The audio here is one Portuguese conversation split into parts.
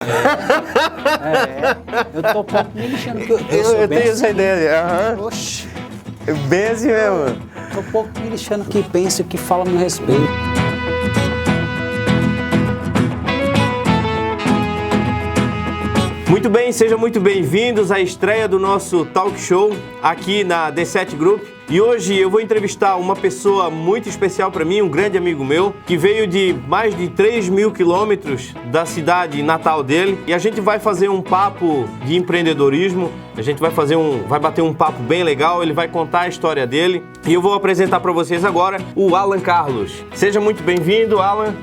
Eu tô pouco me lixando que eu sou Eu bem tenho assim. essa ideia. Aham. Oxi, Bem assim mesmo. tô pouco me lixando que pensa e que fala a meu respeito. Muito bem, sejam muito bem-vindos à estreia do nosso talk show aqui na D7 Group. E hoje eu vou entrevistar uma pessoa muito especial para mim, um grande amigo meu, que veio de mais de 3.000 quilômetros da cidade natal dele. E a gente vai fazer um papo de empreendedorismo, a gente vai bater um papo bem legal, ele vai contar a história dele. E eu vou apresentar para vocês agora o Alan Carlos. Seja muito bem-vindo, Alan.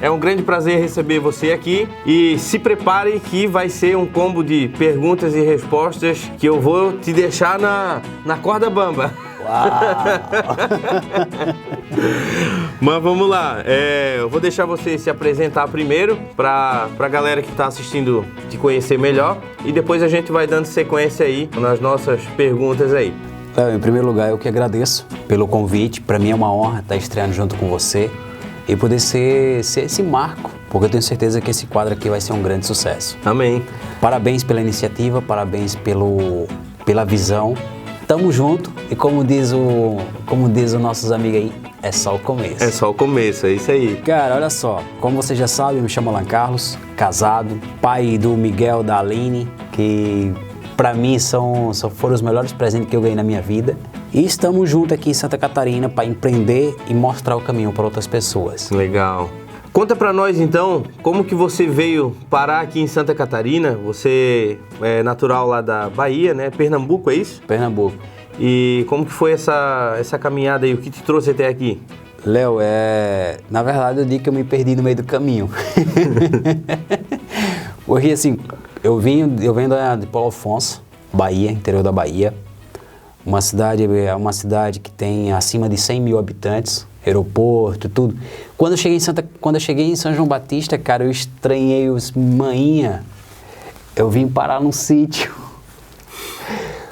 É um grande prazer receber você aqui e se prepare que vai ser um combo de perguntas e respostas que eu vou te deixar na corda bamba. Uau! Mas vamos lá, eu vou deixar você se apresentar primeiro para a galera que está assistindo te conhecer melhor e depois a gente vai dando sequência aí nas nossas perguntas aí. Léo, em primeiro lugar, eu que agradeço pelo convite. Para mim é uma honra estar estreando junto com você e poder ser esse marco, porque eu tenho certeza que esse quadro aqui vai ser um grande sucesso. Amém. Parabéns pela iniciativa, parabéns pela visão. Tamo junto e como diz os nossos amigos aí, é só o começo. É só o começo, é isso aí. Cara, olha só, como você já sabe, eu me chamo Alan Carlos, casado, pai do Miguel, da Aline, que pra mim foram os melhores presentes que eu ganhei na minha vida. E estamos juntos aqui em Santa Catarina para empreender e mostrar o caminho para outras pessoas. Legal. Conta pra nós então, como que você veio parar aqui em Santa Catarina? Você é natural lá da Bahia, né? Pernambuco, é isso? Pernambuco. E como que foi essa caminhada aí? O que te trouxe até aqui? Léo, na verdade eu digo que eu me perdi no meio do caminho. Porque assim, eu venho de Paulo Afonso, Bahia, interior da Bahia. Uma cidade que tem acima de 100 mil habitantes, aeroporto, tudo. Quando eu cheguei em São João Batista, cara, eu estranhei os manhinha. Eu vim parar num sítio.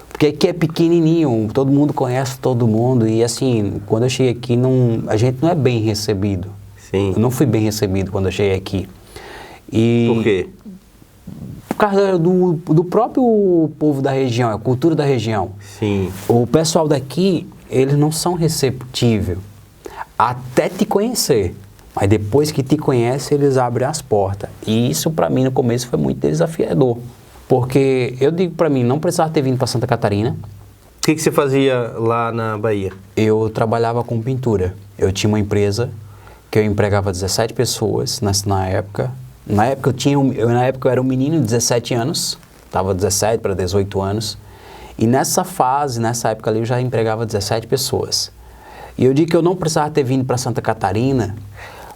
Porque aqui é pequenininho, todo mundo conhece todo mundo. E assim, quando eu cheguei aqui, a gente não é bem recebido. Sim. Eu não fui bem recebido quando eu cheguei aqui. Por quê? Por causa do próprio povo da região, a cultura da região. Sim. O pessoal daqui, eles não são receptíveis até te conhecer. Mas depois que te conhece, eles abrem as portas. E isso para mim no começo foi muito desafiador. Porque eu digo para mim, não precisava ter vindo para Santa Catarina. O que você fazia lá na Bahia? Eu trabalhava com pintura. Eu tinha uma empresa que eu empregava 17 pessoas na época. Na época eu era um menino de 17 anos, estava 17 para 18 anos, e nessa época ali eu já empregava 17 pessoas. E eu digo que eu não precisava ter vindo para Santa Catarina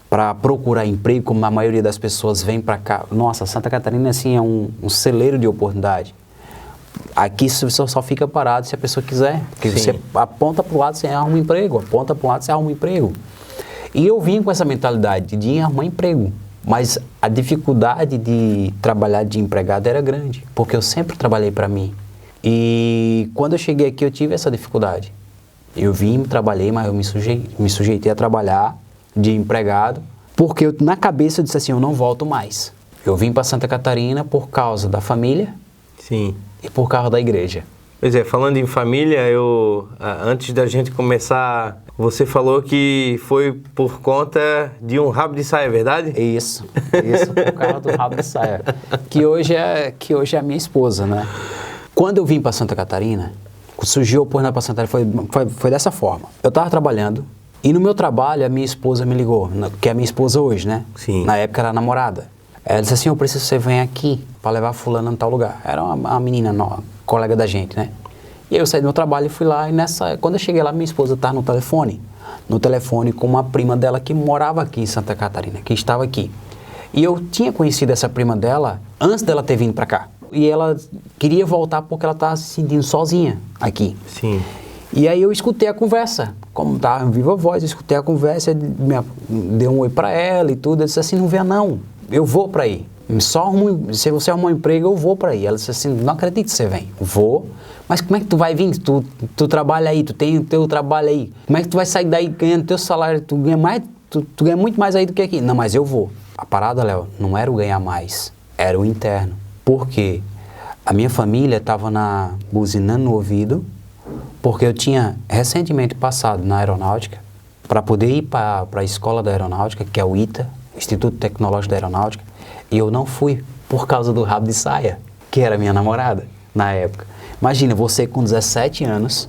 para procurar emprego, como a maioria das pessoas vem para cá. Nossa, Santa Catarina assim é um celeiro de oportunidade. Aqui você só fica parado se a pessoa quiser, porque Sim. você aponta para o lado, você arruma um emprego, aponta para o lado, você arruma um emprego. E eu vim com essa mentalidade de arrumar emprego. Mas a dificuldade de trabalhar de empregado era grande, porque eu sempre trabalhei para mim. E quando eu cheguei aqui, eu tive essa dificuldade. Eu vim, trabalhei, mas eu me sujeitei a trabalhar de empregado, porque na cabeça eu disse assim, eu não volto mais. Eu vim para Santa Catarina por causa da família. Sim. E por causa da igreja. Pois é, falando em família, antes da gente começar, você falou que foi por conta de um rabo de saia, é verdade? Isso, por causa do rabo de saia, que hoje é a minha esposa, né? Quando eu vim para Santa Catarina, surgiu a oportunidade para Santa Catarina, foi dessa forma. Eu estava trabalhando e no meu trabalho a minha esposa me ligou, que é a minha esposa hoje, né? Sim. Na época era namorada. Ela disse assim, eu preciso que você venha aqui para levar fulano em tal lugar. Era uma menina nova, colega da gente, né? E aí eu saí do meu trabalho e fui lá, e quando eu cheguei lá, minha esposa estava no telefone com uma prima dela que morava aqui em Santa Catarina, que estava aqui. E eu tinha conhecido essa prima dela antes dela ter vindo para cá. E ela queria voltar porque ela estava se sentindo sozinha aqui. Sim. E aí eu escutei a conversa, como estava em viva voz, eu escutei a conversa, dei um oi para ela e tudo, eu disse assim, não venha não, eu vou para aí. Se você arrumar um emprego, eu vou para aí. Ela disse assim, não acredito que você vem. Vou, mas como é que tu vai vir? Tu trabalha aí, tu tem o teu trabalho aí. Como é que tu vai sair daí ganhando teu salário? Tu ganha mais, tu ganha muito mais aí do que aqui. Não, mas eu vou. A parada, Léo, não era o ganhar mais. era o interno. Por quê? A minha família estava buzinando no ouvido, porque eu tinha recentemente passado na aeronáutica, para poder ir para a escola da aeronáutica, que é o ITA, Instituto Tecnológico da Aeronáutica, e eu não fui por causa do rabo de saia, que era minha namorada na época. Imagina, você com 17 anos,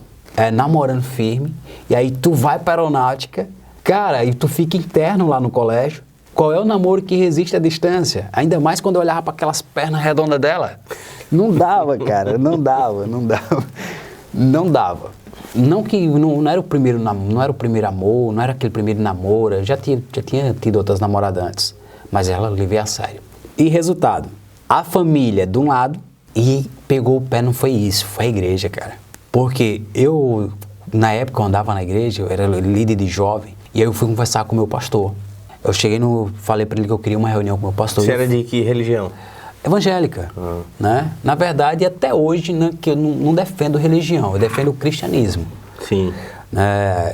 namorando firme, e aí tu vai para a aeronáutica, cara, e tu fica interno lá no colégio. Qual é o namoro que resiste à distância? Ainda mais quando eu olhava para aquelas pernas redondas dela. Não dava, cara, não dava. Não era o primeiro amor, não era aquele primeiro namoro, eu já tinha tido outras namoradas antes, mas ela levei a sério. E resultado, a família de um lado, e pegou o pé, não foi isso, foi a igreja, cara. Porque eu, na época eu andava na igreja, eu era líder de jovem, e aí eu fui conversar com o meu pastor. Eu falei para ele que eu queria uma reunião com o meu pastor. Você era de que religião? Evangélica, né? Na verdade, até hoje, né, que eu não defendo religião, eu defendo o cristianismo. Sim.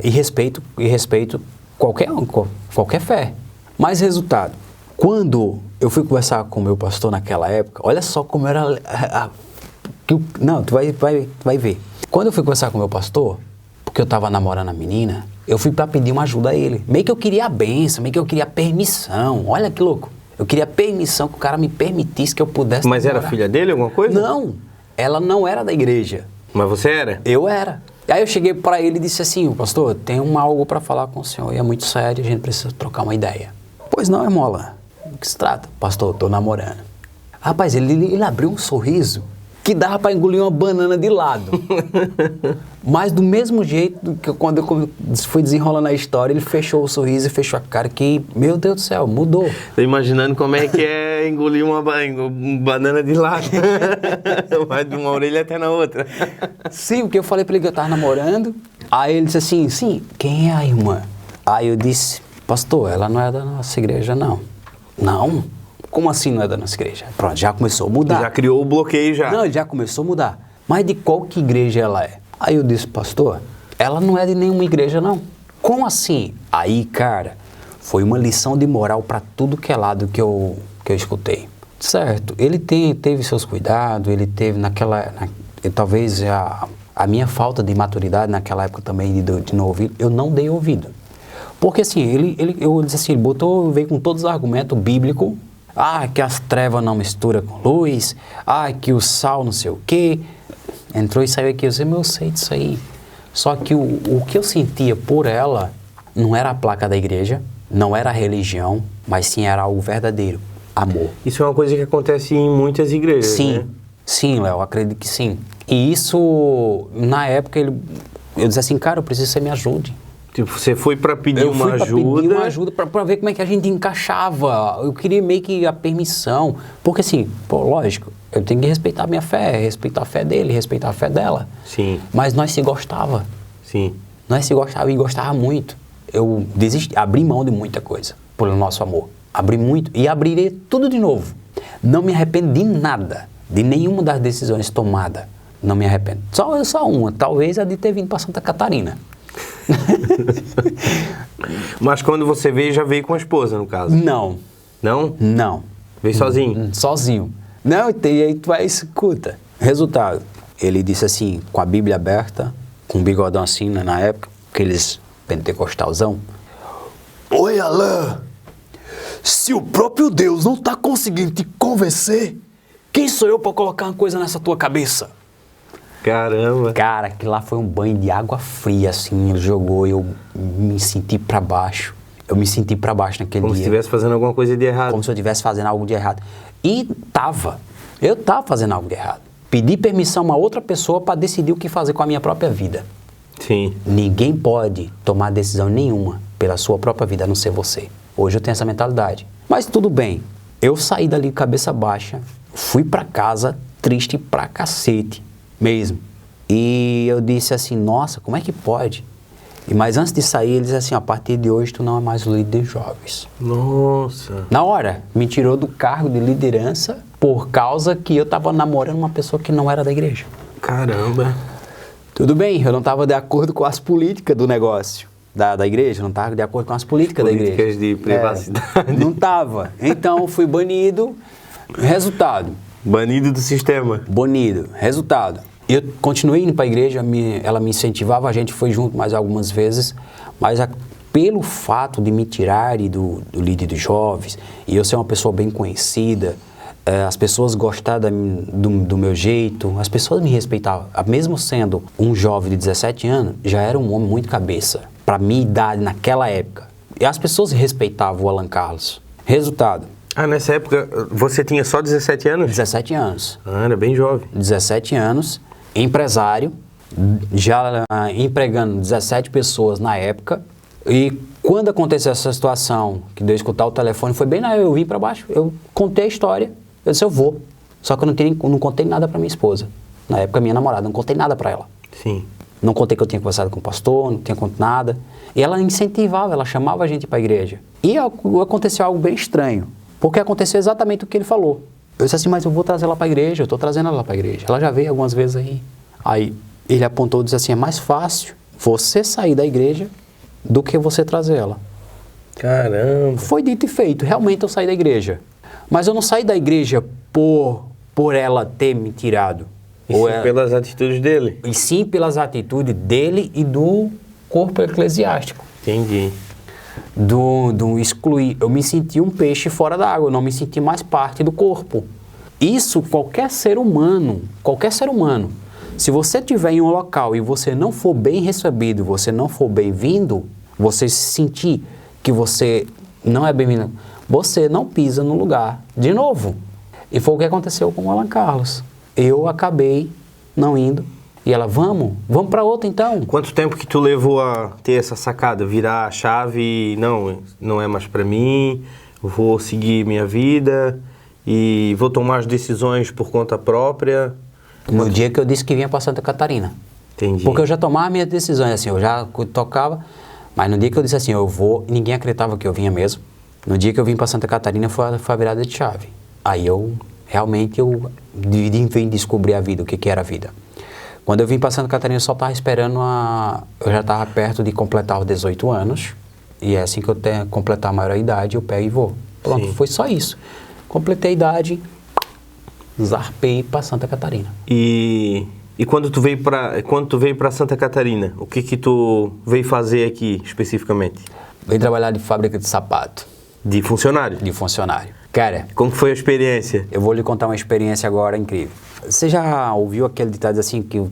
E respeito qualquer fé. Mas resultado, quando eu fui conversar com o meu pastor naquela época, olha só como era... Não, tu vai ver. Quando eu fui conversar com o meu pastor, porque eu estava namorando a menina, eu fui para pedir uma ajuda a ele. Meio que eu queria a bênção, meio que eu queria permissão. Olha que louco. Eu queria permissão, que o cara me permitisse que eu pudesse Mas namorar. era filha dele, alguma coisa? Não, ela não era da igreja. Mas você era? Eu era. E aí eu cheguei para ele e disse assim, pastor, tem algo para falar com o senhor, e é muito sério, a gente precisa trocar uma ideia. Pois não, irmão Alan, o que se trata? Pastor, eu tô namorando. Rapaz, ele abriu um sorriso que dava para engolir uma banana de lado. Mas do mesmo jeito que quando eu fui desenrolando a história, ele fechou o sorriso e fechou a cara que, meu Deus do céu, mudou. Tô imaginando como é que é engolir uma banana de lado. Vai de uma orelha até na outra. Sim, porque eu falei para ele que eu tava namorando, aí ele disse assim, sim, quem é a irmã? Aí eu disse, pastor, ela não é da nossa igreja, não. Não? Como assim não é da nossa igreja? Pronto, já começou a mudar. Já criou o bloqueio já. Não, já começou a mudar. Mas de qual que igreja ela é? Aí eu disse, pastor, ela não é de nenhuma igreja, não. Como assim? Aí, cara, foi uma lição de moral para tudo que é lado que eu escutei. Certo, ele teve seus cuidados, ele teve talvez a minha falta de maturidade naquela época também de não ouvir, eu não dei ouvido. Porque assim, eu disse assim, ele veio com todos os argumentos bíblicos. Que as trevas não misturam com luz. Que o sal não sei o quê. Entrou e saiu aqui. Eu sei disso aí. Só que o que eu sentia por ela não era a placa da igreja, não era a religião, mas sim era algo verdadeiro. Amor. Isso é uma coisa que acontece em muitas igrejas, sim, né? Sim, Léo, acredito que sim. E isso, na época, eu disse assim, cara, eu preciso que você me ajude. Tipo, você foi para pedir uma ajuda? Eu fui para pedir uma ajuda para ver como é que a gente encaixava. Eu queria meio que a permissão. Porque assim, lógico, eu tenho que respeitar a minha fé, respeitar a fé dele, respeitar a fé dela. Sim. Mas nós se gostava. Sim. Nós se gostava e gostava muito. Eu abri mão de muita coisa pelo nosso amor. Abri muito e abrirei tudo de novo. Não me arrependo de nada, de nenhuma das decisões tomadas. Não me arrependo. Só uma, talvez a de ter vindo para Santa Catarina. Mas quando você veio, já veio com a esposa, no caso? Não. Não? Não. Veio sozinho? Sozinho. Não, e aí tu vai, escuta. Resultado, ele disse assim, com a Bíblia aberta, com um bigodão assim, né, na época, aqueles pentecostalzão. Oi, Alan, se o próprio Deus não está conseguindo te convencer, quem sou eu para colocar uma coisa nessa tua cabeça? Caramba. Cara, aquilo lá foi um banho de água fria, assim, ele jogou e eu me senti pra baixo. Eu me senti pra baixo naquele dia. Como se estivesse fazendo alguma coisa de errado. Como se eu estivesse fazendo algo de errado. E eu tava fazendo algo de errado. Pedi permissão a uma outra pessoa para decidir o que fazer com a minha própria vida. Sim. Ninguém pode tomar decisão nenhuma pela sua própria vida, a não ser você. Hoje eu tenho essa mentalidade. Mas tudo bem, eu saí dali cabeça baixa, fui pra casa triste pra cacete. Mesmo. E eu disse assim, nossa, como é que pode? Mas antes de sair, ele disse assim, a partir de hoje tu não é mais o líder de jovens. Nossa. Na hora, me tirou do cargo de liderança por causa que eu estava namorando uma pessoa que não era da igreja. Caramba. Tudo bem, eu não estava de acordo com as políticas do negócio da igreja, não estava de acordo com as políticas da igreja. Políticas de privacidade. Não estava. Então, fui banido. Resultado. Banido do sistema. Banido. Resultado. Eu continuei indo para a igreja, ela me incentivava, a gente foi junto mais algumas vezes, mas pelo fato de me tirarem do líder dos jovens, e eu ser uma pessoa bem conhecida, as pessoas gostavam do meu jeito, as pessoas me respeitavam. Mesmo sendo um jovem de 17 anos, já era um homem muito cabeça, para minha idade naquela época. E as pessoas respeitavam o Alan Carlos. Resultado. Nessa época você tinha só 17 anos? 17 anos. Era bem jovem. 17 anos, empresário, já empregando 17 pessoas na época. E quando aconteceu essa situação, que deu a escutar o telefone, foi bem na eu vim para baixo, eu contei a história, eu disse eu vou. Só que eu não contei nada para minha esposa. Na época minha namorada, não contei nada para ela. Sim. Não contei que eu tinha conversado com o pastor, não tinha contado nada. E ela incentivava, ela chamava a gente para a igreja. E aconteceu algo bem estranho, porque aconteceu exatamente o que ele falou. Eu disse assim, mas eu vou trazer ela para a igreja, eu estou trazendo ela para a igreja. Ela já veio algumas vezes aí. Aí ele apontou e disse assim, é mais fácil você sair da igreja do que você trazer ela. Caramba. Foi dito e feito, realmente eu saí da igreja. Mas eu não saí da igreja por ela ter me tirado. E sim pelas atitudes dele. E sim pelas atitudes dele e do corpo eclesiástico. Entendi. Do excluir. Eu me senti um peixe fora da água, eu não me senti mais parte do corpo. Isso qualquer ser humano, se você estiver em um local e você não for bem recebido, você não for bem-vindo, você se sentir que você não é bem-vindo, você não pisa no lugar de novo. E foi o que aconteceu com o Alan Carlos. Eu acabei não indo. E ela, vamos para outra então. Quanto tempo que tu levou a ter essa sacada? Virar a chave e não é mais para mim, vou seguir minha vida e vou tomar as decisões por conta própria? No dia que eu disse que vinha para Santa Catarina. Entendi. Porque eu já tomava minhas decisões, assim, eu já tocava, mas no dia que eu disse assim, eu vou, ninguém acreditava que eu vinha mesmo. No dia que eu vim para Santa Catarina foi a virada de chave. Aí eu vim descobrir a vida, o que era a vida. Quando eu vim para Santa Catarina, eu só estava esperando eu já estava perto de completar os 18 anos, e é assim que eu completar a maioridade, eu pego e vou. Pronto, sim. Foi só isso. Completei a idade, zarpei para Santa Catarina. E quando tu veio para Santa Catarina, o que tu veio fazer aqui especificamente? Veio trabalhar de fábrica de sapato. De funcionário? De funcionário. Cara, como foi a experiência? Eu vou lhe contar uma experiência agora incrível. Você já ouviu aquele ditado assim que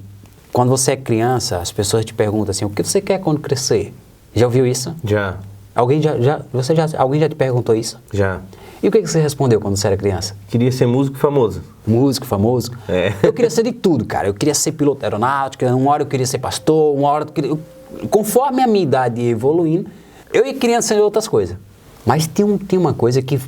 quando você é criança, as pessoas te perguntam assim, o que você quer quando crescer? Já ouviu isso? Já. Alguém já te perguntou isso? Já. E o que você respondeu quando você era criança? Queria ser músico famoso. Músico famoso? É. Eu queria ser de tudo, cara. Eu queria ser piloto aeronáutico, uma hora eu queria ser pastor, uma hora conforme a minha idade ia evoluindo, eu ia querer ser outras coisas. Mas tinha uma coisa que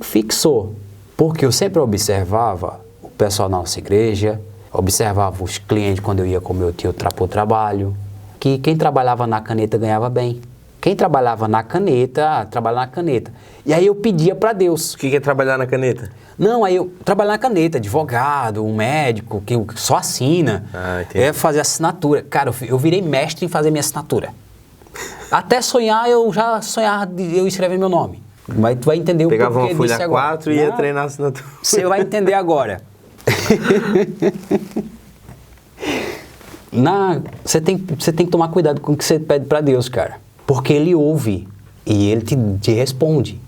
fixou, porque eu sempre observava o pessoal na nossa igreja, observava os clientes quando eu ia com meu tio para o trabalho, que quem trabalhava na caneta ganhava bem. Quem trabalhava na caneta, trabalhava na caneta. E aí eu pedia para Deus. O que é trabalhar na caneta? Não, aí eu trabalhava na caneta, advogado, um médico, que só assina. Entendi. Fazer assinatura. Cara, eu virei mestre em fazer minha assinatura. Até sonhar, eu já sonhava de eu escrever meu nome. Mas tu vai entender o porquê disso agora. Pegava uma folha 4 e ia treinar a assinatura. Você vai entender agora. Você tem que tomar cuidado com o que você pede para Deus, cara. Porque Ele ouve e Ele te responde.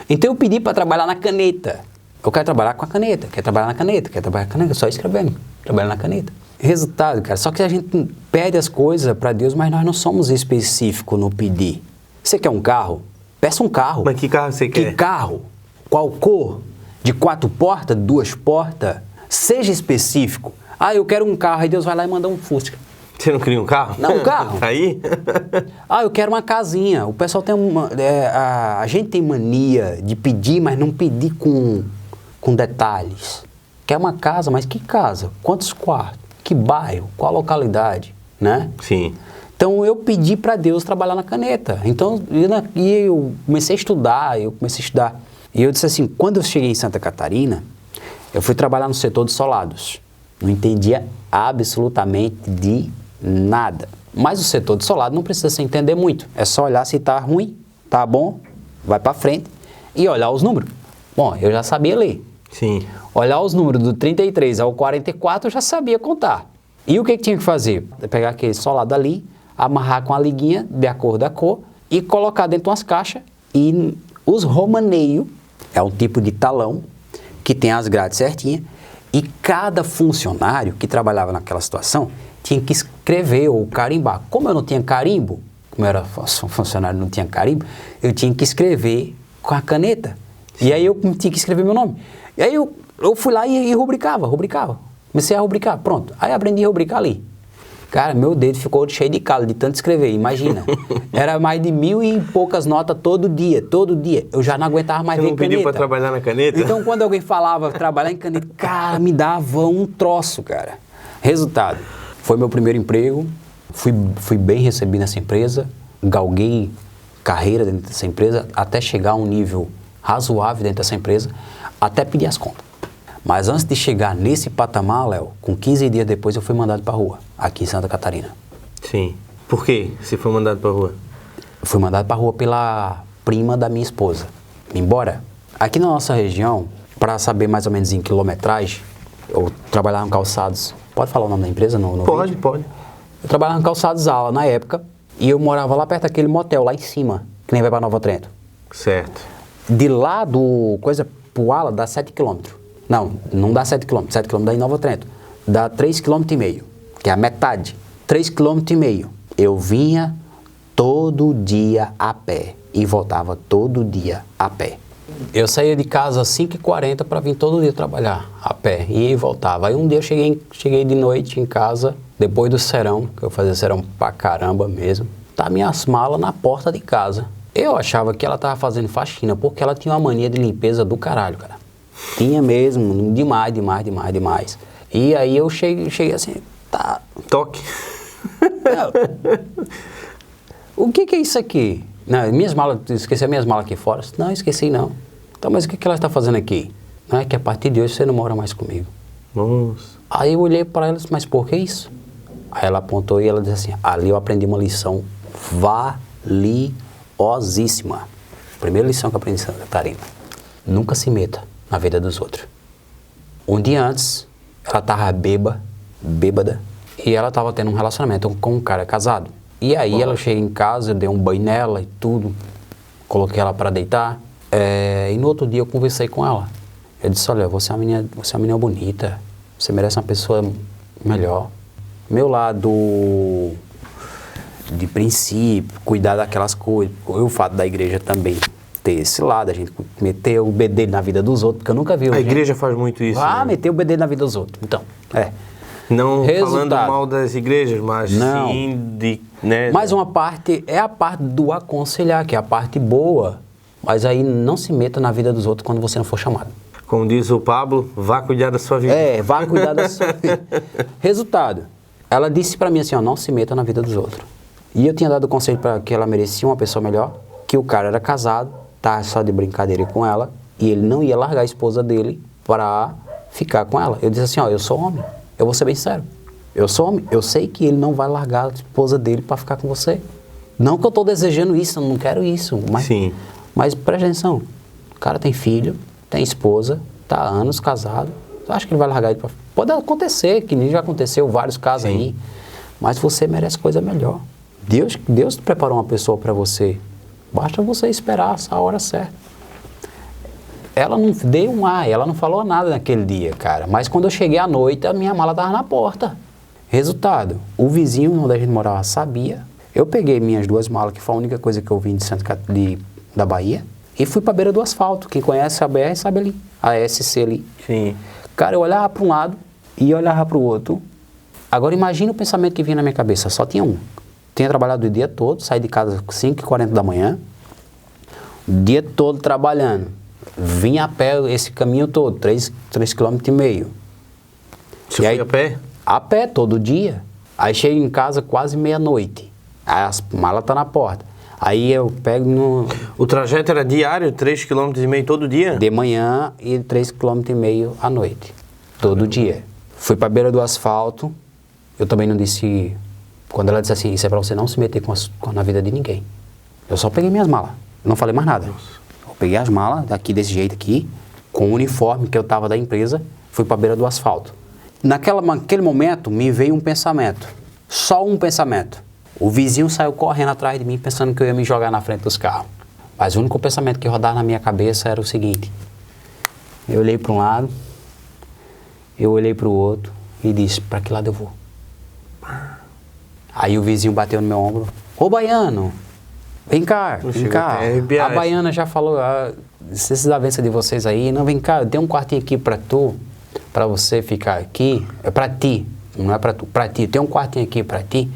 Então eu pedi para trabalhar na caneta. Eu quero trabalhar com a caneta, quero trabalhar na caneta, só escrevendo, trabalhando na caneta. Resultado, cara, só que a gente pede as coisas para Deus, mas nós não somos específicos no pedir. Você quer um carro? Peça um carro. Mas que carro você quer? Que carro? Qual cor? De 4 portas? 2 portas? Seja específico. Eu quero um carro, aí Deus vai lá e manda um Fusca. Você não queria um carro? Não, um carro. Aí? Eu quero uma casinha. O pessoal tem a gente tem mania de pedir, mas não pedir com detalhes. Quer uma casa, mas que casa? Quantos quartos? Que bairro? Qual localidade? Né? Sim. Então eu pedi para Deus trabalhar na caneta. Então eu comecei a estudar, E eu disse assim, quando eu cheguei em Santa Catarina, eu fui trabalhar no setor de solados. Não entendia absolutamente de nada. Mas o setor de solado não precisa se entender muito. É só olhar se está ruim, está bom, vai para frente e olhar os números. Bom, eu já sabia ler. Sim. Olhar os números do 33 ao 44 eu já sabia contar. E o que tinha que fazer? Pegar aquele solado ali, amarrar com a liguinha de acordo com a cor e colocar dentro de umas caixas. E os romaneios é um tipo de talão que tem as grades certinhas e cada funcionário que trabalhava naquela situação tinha que escrever ou carimbar. Como eu não tinha carimbo, como eu era funcionário e não tinha carimbo, eu tinha que escrever com a caneta. E aí eu tinha que escrever meu nome. E aí eu fui lá e rubricava. Comecei a rubricar, pronto. Aí aprendi a rubricar ali. Cara, meu dedo ficou cheio de calo de tanto escrever, imagina. Era mais de 1000 e poucas notas todo dia. Eu já não aguentava mais ver caneta. Você não pediu para trabalhar na caneta? Então, quando alguém falava trabalhar em caneta, cara, me dava um troço, cara. Resultado, foi meu primeiro emprego, fui bem recebido nessa empresa, galguei carreira dentro dessa empresa, até chegar a um nível razoável dentro dessa empresa, até pedir as contas. Mas antes de chegar nesse patamar, Léo, com 15 dias depois eu fui mandado para rua, aqui em Santa Catarina. Sim. Por quê você foi mandado para rua? Eu fui mandado para rua pela prima da minha esposa. Embora, aqui na nossa região, para saber mais ou menos em quilometragem, eu trabalhava em calçados. Pode falar o nome da empresa no Pode, vídeo? pode. Eu trabalhava em calçados ala na época e eu morava lá perto daquele motel, lá em cima, que nem vai para Nova Trento. Certo. De lá do coisa pro ala dá 7 km. Não dá 7 km. 7 km dá em Nova Trento. Dá 3,5 km, que é a metade. 3,5 km. Eu vinha todo dia a pé e voltava todo dia a pé. Eu saía de casa às 5h40 para vir todo dia trabalhar a pé e voltava. Aí um dia eu cheguei de noite em casa, depois do serão, que eu fazia serão pra caramba mesmo, tá minhas malas na porta de casa. Eu achava que ela tava fazendo faxina, porque ela tinha uma mania de limpeza do caralho, cara. Tinha mesmo, demais. E aí eu cheguei assim, tá... Toque. O que é isso aqui? Não, minhas malas, esqueci as minhas malas aqui fora? Não, esqueci não. Então, mas o que ela está fazendo aqui? Não, é que a partir de hoje você não mora mais comigo. Nossa. Aí eu olhei para ela e disse, mas por que isso? Aí ela apontou e ela disse assim, ali eu aprendi uma lição valiosíssima. Primeira lição que eu aprendi em Santa Catarina. Nunca se meta na vida dos outros. Um dia antes, ela estava bêbada, e ela estava tendo um relacionamento com um cara casado. E aí ela chega em casa, eu dei um banho nela e tudo, coloquei ela para deitar, e no outro dia eu conversei com ela. Eu disse, olha, você é uma menina bonita, você merece uma pessoa melhor. Meu lado de princípio, cuidar daquelas coisas, o fato da igreja também ter esse lado, a gente meter o bedelho na vida dos outros, porque eu nunca vi... A igreja faz muito isso. Meter o bedelho na vida dos outros. Então, Não resultado. Falando mal das igrejas, mas Não. sim de... Né, mas uma parte, é a parte do aconselhar, que é a parte boa, mas aí não se meta na vida dos outros quando você não for chamado. Como diz o Pablo, vá cuidar da sua vida. Vá cuidar da sua vida. Resultado, ela disse pra mim assim, ó, não se meta na vida dos outros. E eu tinha dado o conselho para que ela merecia uma pessoa melhor, que o cara era casado, tá só de brincadeira com ela, e ele não ia largar a esposa dele para ficar com ela. Eu disse assim, ó, eu sou homem, eu vou ser bem sério. Eu sou homem, eu sei que ele não vai largar a esposa dele para ficar com você. Não que eu tô desejando isso, eu não quero isso, mas, Sim. Mas presta atenção, o cara tem filho, tem esposa, tá há anos casado, eu acho que ele vai largar ele pra... Pode acontecer, que nem já aconteceu vários casos aí, mas você merece coisa melhor. Deus preparou uma pessoa para você, basta você esperar a hora certa. Ela não deu ela não falou nada naquele dia, cara, mas quando eu cheguei à noite, a minha mala tava na porta. Resultado, o vizinho onde a gente morava sabia, eu peguei minhas 2 malas, que foi a única coisa que eu vim da Bahia, e fui pra beira do asfalto. Quem conhece a BR sabe ali, a SC ali. Sim. Cara, eu olhava para um lado e olhava para o outro. Agora imagina o pensamento que vinha na minha cabeça, só tinha um. Tinha trabalhado o dia todo, saí de casa às 5h40 da manhã, o dia todo trabalhando. Vim a pé esse caminho todo, 3,5 km. Você foi a pé? A pé, todo dia. Aí chego em casa quase meia-noite. Aí as malas estão na porta. Aí eu pego no... O trajeto era diário, 3,5 km todo dia? De manhã e 3,5 km à noite. Todo dia. Fui pra beira do asfalto. Eu também não disse... Quando ela disse assim, isso é pra você não se meter na vida de ninguém. Eu só peguei minhas malas. Eu não falei mais nada. Eu peguei as malas, daqui desse jeito aqui, com o uniforme que eu tava da empresa, fui para a beira do asfalto. Naquele momento, me veio um pensamento. Só um pensamento. O vizinho saiu correndo atrás de mim, pensando que eu ia me jogar na frente dos carros. Mas o único pensamento que rodava na minha cabeça era o seguinte. Eu olhei para um lado, eu olhei para o outro e disse, para que lado eu vou? Aí o vizinho bateu no meu ombro. Ô, baiano, vem cá, vem cá. A baiana já falou, esses desavenças de vocês aí, não, vem cá, tem um quartinho aqui para tu, para você ficar aqui, é para ti, não é para tu, para ti, tem um quartinho aqui para ti,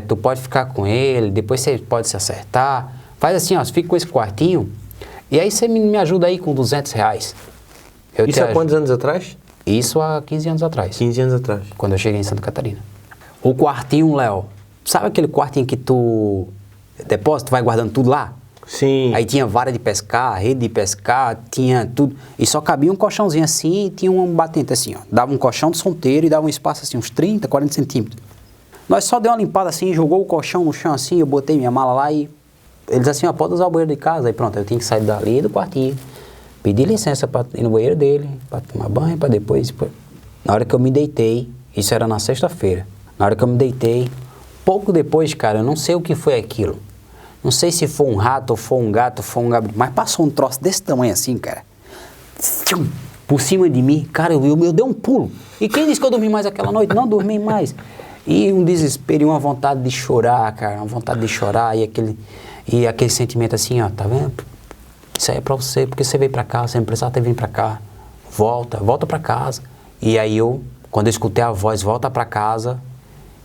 tu pode ficar com ele, depois você pode se acertar, faz assim, ó, fica com esse quartinho, e aí você me ajuda aí com R$200. Isso há quantos anos atrás? Isso há 15 anos atrás. 15 anos atrás. Quando eu cheguei em Santa Catarina. O quartinho, Léo, sabe aquele quartinho que tu depósito, vai guardando tudo lá? Sim. Aí tinha vara de pescar, rede de pescar, tinha tudo. E só cabia um colchãozinho assim e tinha um batente assim, ó. Dava um colchão de solteiro e dava um espaço assim, uns 30, 40 centímetros. Nós só deu uma limpada assim, jogou o colchão no chão assim, eu botei minha mala lá e... Eles assim, ó, pode usar o banheiro de casa. Aí pronto, eu tinha que sair dali do quartinho, pedir licença pra ir no banheiro dele, pra tomar banho, pra depois... Na hora que eu me deitei, isso era na sexta-feira, na hora que eu me deitei, pouco depois, cara, eu não sei o que foi aquilo. Não sei se foi um rato, ou foi um gato, ou foi um gabriel, mas passou um troço desse tamanho assim, cara. Por cima de mim, cara, eu dei um pulo. E quem disse que eu dormi mais aquela noite? Não dormi mais. E um desespero e uma vontade de chorar, cara, uma vontade de chorar e aquele sentimento assim, ó, tá vendo? Isso aí é pra você, porque você veio pra cá, você não precisava ter vindo pra cá. Volta pra casa. E aí quando eu escutei a voz, volta pra casa,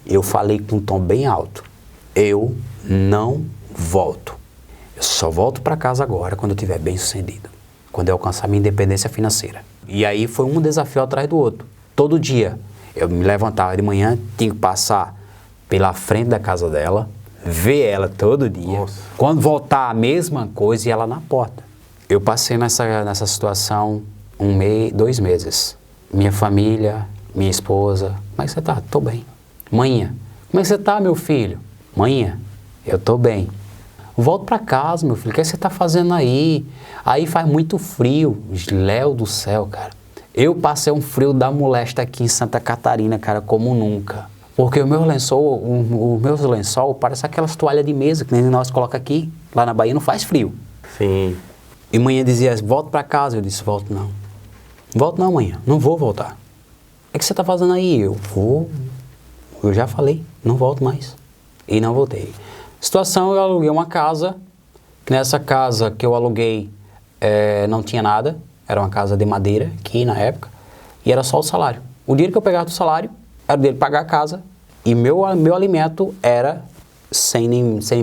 eu falei com um tom bem alto. Eu não volto. Eu só volto para casa agora quando eu estiver bem sucedido. Quando eu alcançar minha independência financeira. E aí foi um desafio atrás do outro. Todo dia eu me levantava de manhã, tinha que passar pela frente da casa dela, ver ela todo dia. Nossa. Quando voltar a mesma coisa e ela na porta. Eu passei nessa situação 1 mês, 2 meses. Minha família, minha esposa, como é que você tá? Tô bem. Manhã, como é que você tá, meu filho? Manhã, eu tô bem. Volto pra casa, meu filho, o que você tá fazendo aí? Aí faz muito frio, Léo do céu, cara. Eu passei um frio da molesta aqui em Santa Catarina, cara, como nunca. Porque o meu lençol parece aquelas toalhas de mesa que nós colocamos aqui, lá na Bahia, não faz frio. Sim. E manhã dizia, volto pra casa. Eu disse, volto não. Volto não, manhã, não vou voltar. O que você tá fazendo aí? Eu já falei, não volto mais. E não voltei. Situação, eu aluguei uma casa. Nessa casa que eu aluguei, não tinha nada. Era uma casa de madeira, aqui na época. E era só o salário. O dinheiro que eu pegava do salário, era dele pagar a casa. E meu alimento era, sem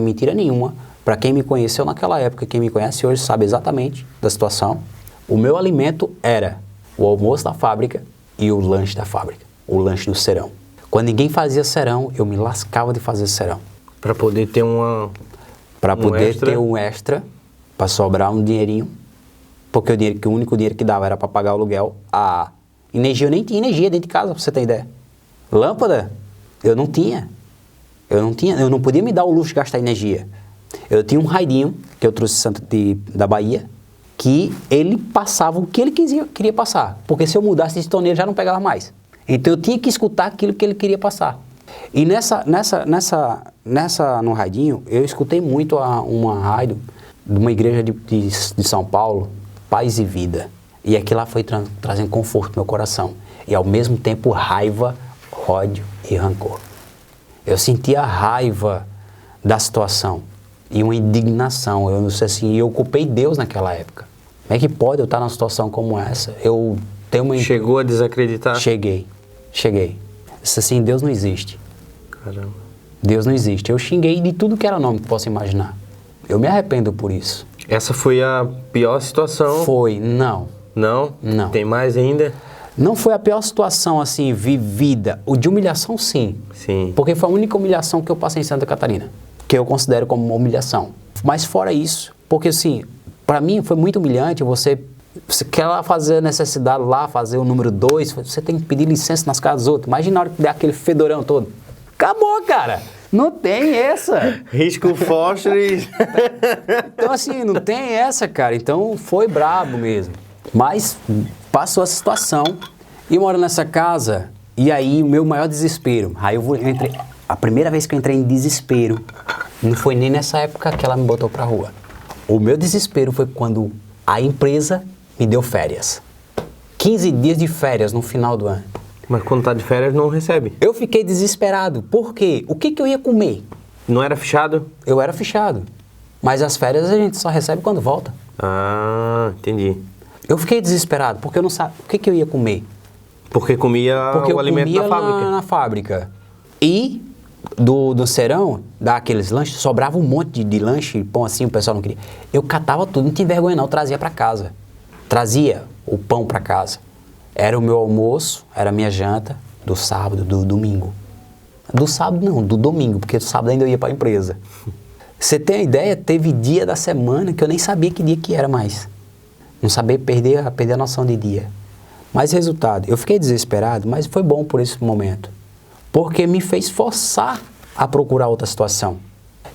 mentira nenhuma, para quem me conheceu naquela época, quem me conhece hoje sabe exatamente da situação. O meu alimento era o almoço da fábrica e o lanche da fábrica. O lanche do serão. Quando ninguém fazia serão, eu me lascava de fazer serão. Para poder ter ter um extra, para sobrar um dinheirinho. Porque o único dinheiro que dava era para pagar o aluguel. A energia, eu nem tinha energia dentro de casa, para você ter ideia. Lâmpada, eu não tinha. Eu não podia me dar o luxo de gastar energia. Eu tinha um raidinho, que eu trouxe da Bahia, que ele passava o que ele queria passar. Porque se eu mudasse de torneira, já não pegava mais. Então eu tinha que escutar aquilo que ele queria passar. E no radinho, eu escutei muito uma rádio de uma igreja de São Paulo, Paz e Vida. E aquilo lá foi trazendo conforto no meu coração. E ao mesmo tempo raiva, ódio e rancor. Eu sentia a raiva da situação e uma indignação. Eu não sei assim, eu culpei Deus naquela época. Como é que pode eu estar numa situação como essa? Chegou a desacreditar? Cheguei. Disse assim, Deus não existe. Caramba. Deus não existe. Eu xinguei de tudo que era nome que possa imaginar. Eu me arrependo por isso. Essa foi a pior situação? Foi, não. Não? Não. Tem mais ainda? Não foi a pior situação, assim, vivida. O de humilhação, sim. Sim. Porque foi a única humilhação que eu passei em Santa Catarina. Que eu considero como uma humilhação. Mas fora isso, porque assim, para mim foi muito humilhante você quer lá fazer a necessidade lá, fazer o número 2, você tem que pedir licença nas casas dos outros. Imagina na hora que der aquele fedorão todo. Acabou, cara. Não tem essa. Risco fósforo e... Então assim, não tem essa, cara. Então foi brabo mesmo. Mas passou essa situação e moro nessa casa, e aí o meu maior desespero. Aí eu entrei, a primeira vez que eu entrei em desespero, não foi nem nessa época que ela me botou pra rua. O meu desespero foi quando a empresa me deu férias. 15 dias de férias no final do ano. Mas quando tá de férias não recebe. Eu fiquei desesperado. Por quê? O que eu ia comer? Não era fichado? Eu era fichado. Mas as férias a gente só recebe quando volta. Ah, entendi. Eu fiquei desesperado, porque eu não sabia o que eu ia comer. Porque comia o alimento da fábrica. Na fábrica. E do serão, daqueles lanches, sobrava um monte de lanche, pão assim, o pessoal não queria. Eu catava tudo, não tinha vergonha não, trazia pra casa. Trazia o pão pra casa. Era o meu almoço, era a minha janta do sábado, do domingo. Do sábado não, do domingo, porque do sábado ainda eu ia pra empresa. Você tem a ideia, teve dia da semana que eu nem sabia que dia que era mais. Não sabia perder a noção de dia. Mas resultado, eu fiquei desesperado, mas foi bom por esse momento. Porque me fez forçar a procurar outra situação.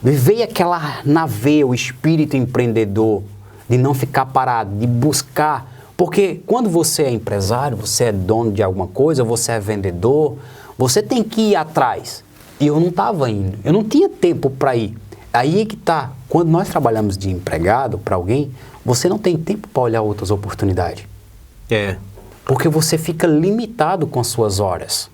Me veio aquela na veia, o espírito empreendedor, de não ficar parado, de buscar. Porque quando você é empresário, você é dono de alguma coisa, você é vendedor, você tem que ir atrás. E eu não estava indo, eu não tinha tempo para ir. Aí é que tá, quando nós trabalhamos de empregado para alguém, você não tem tempo para olhar outras oportunidades. É. Porque você fica limitado com as suas horas.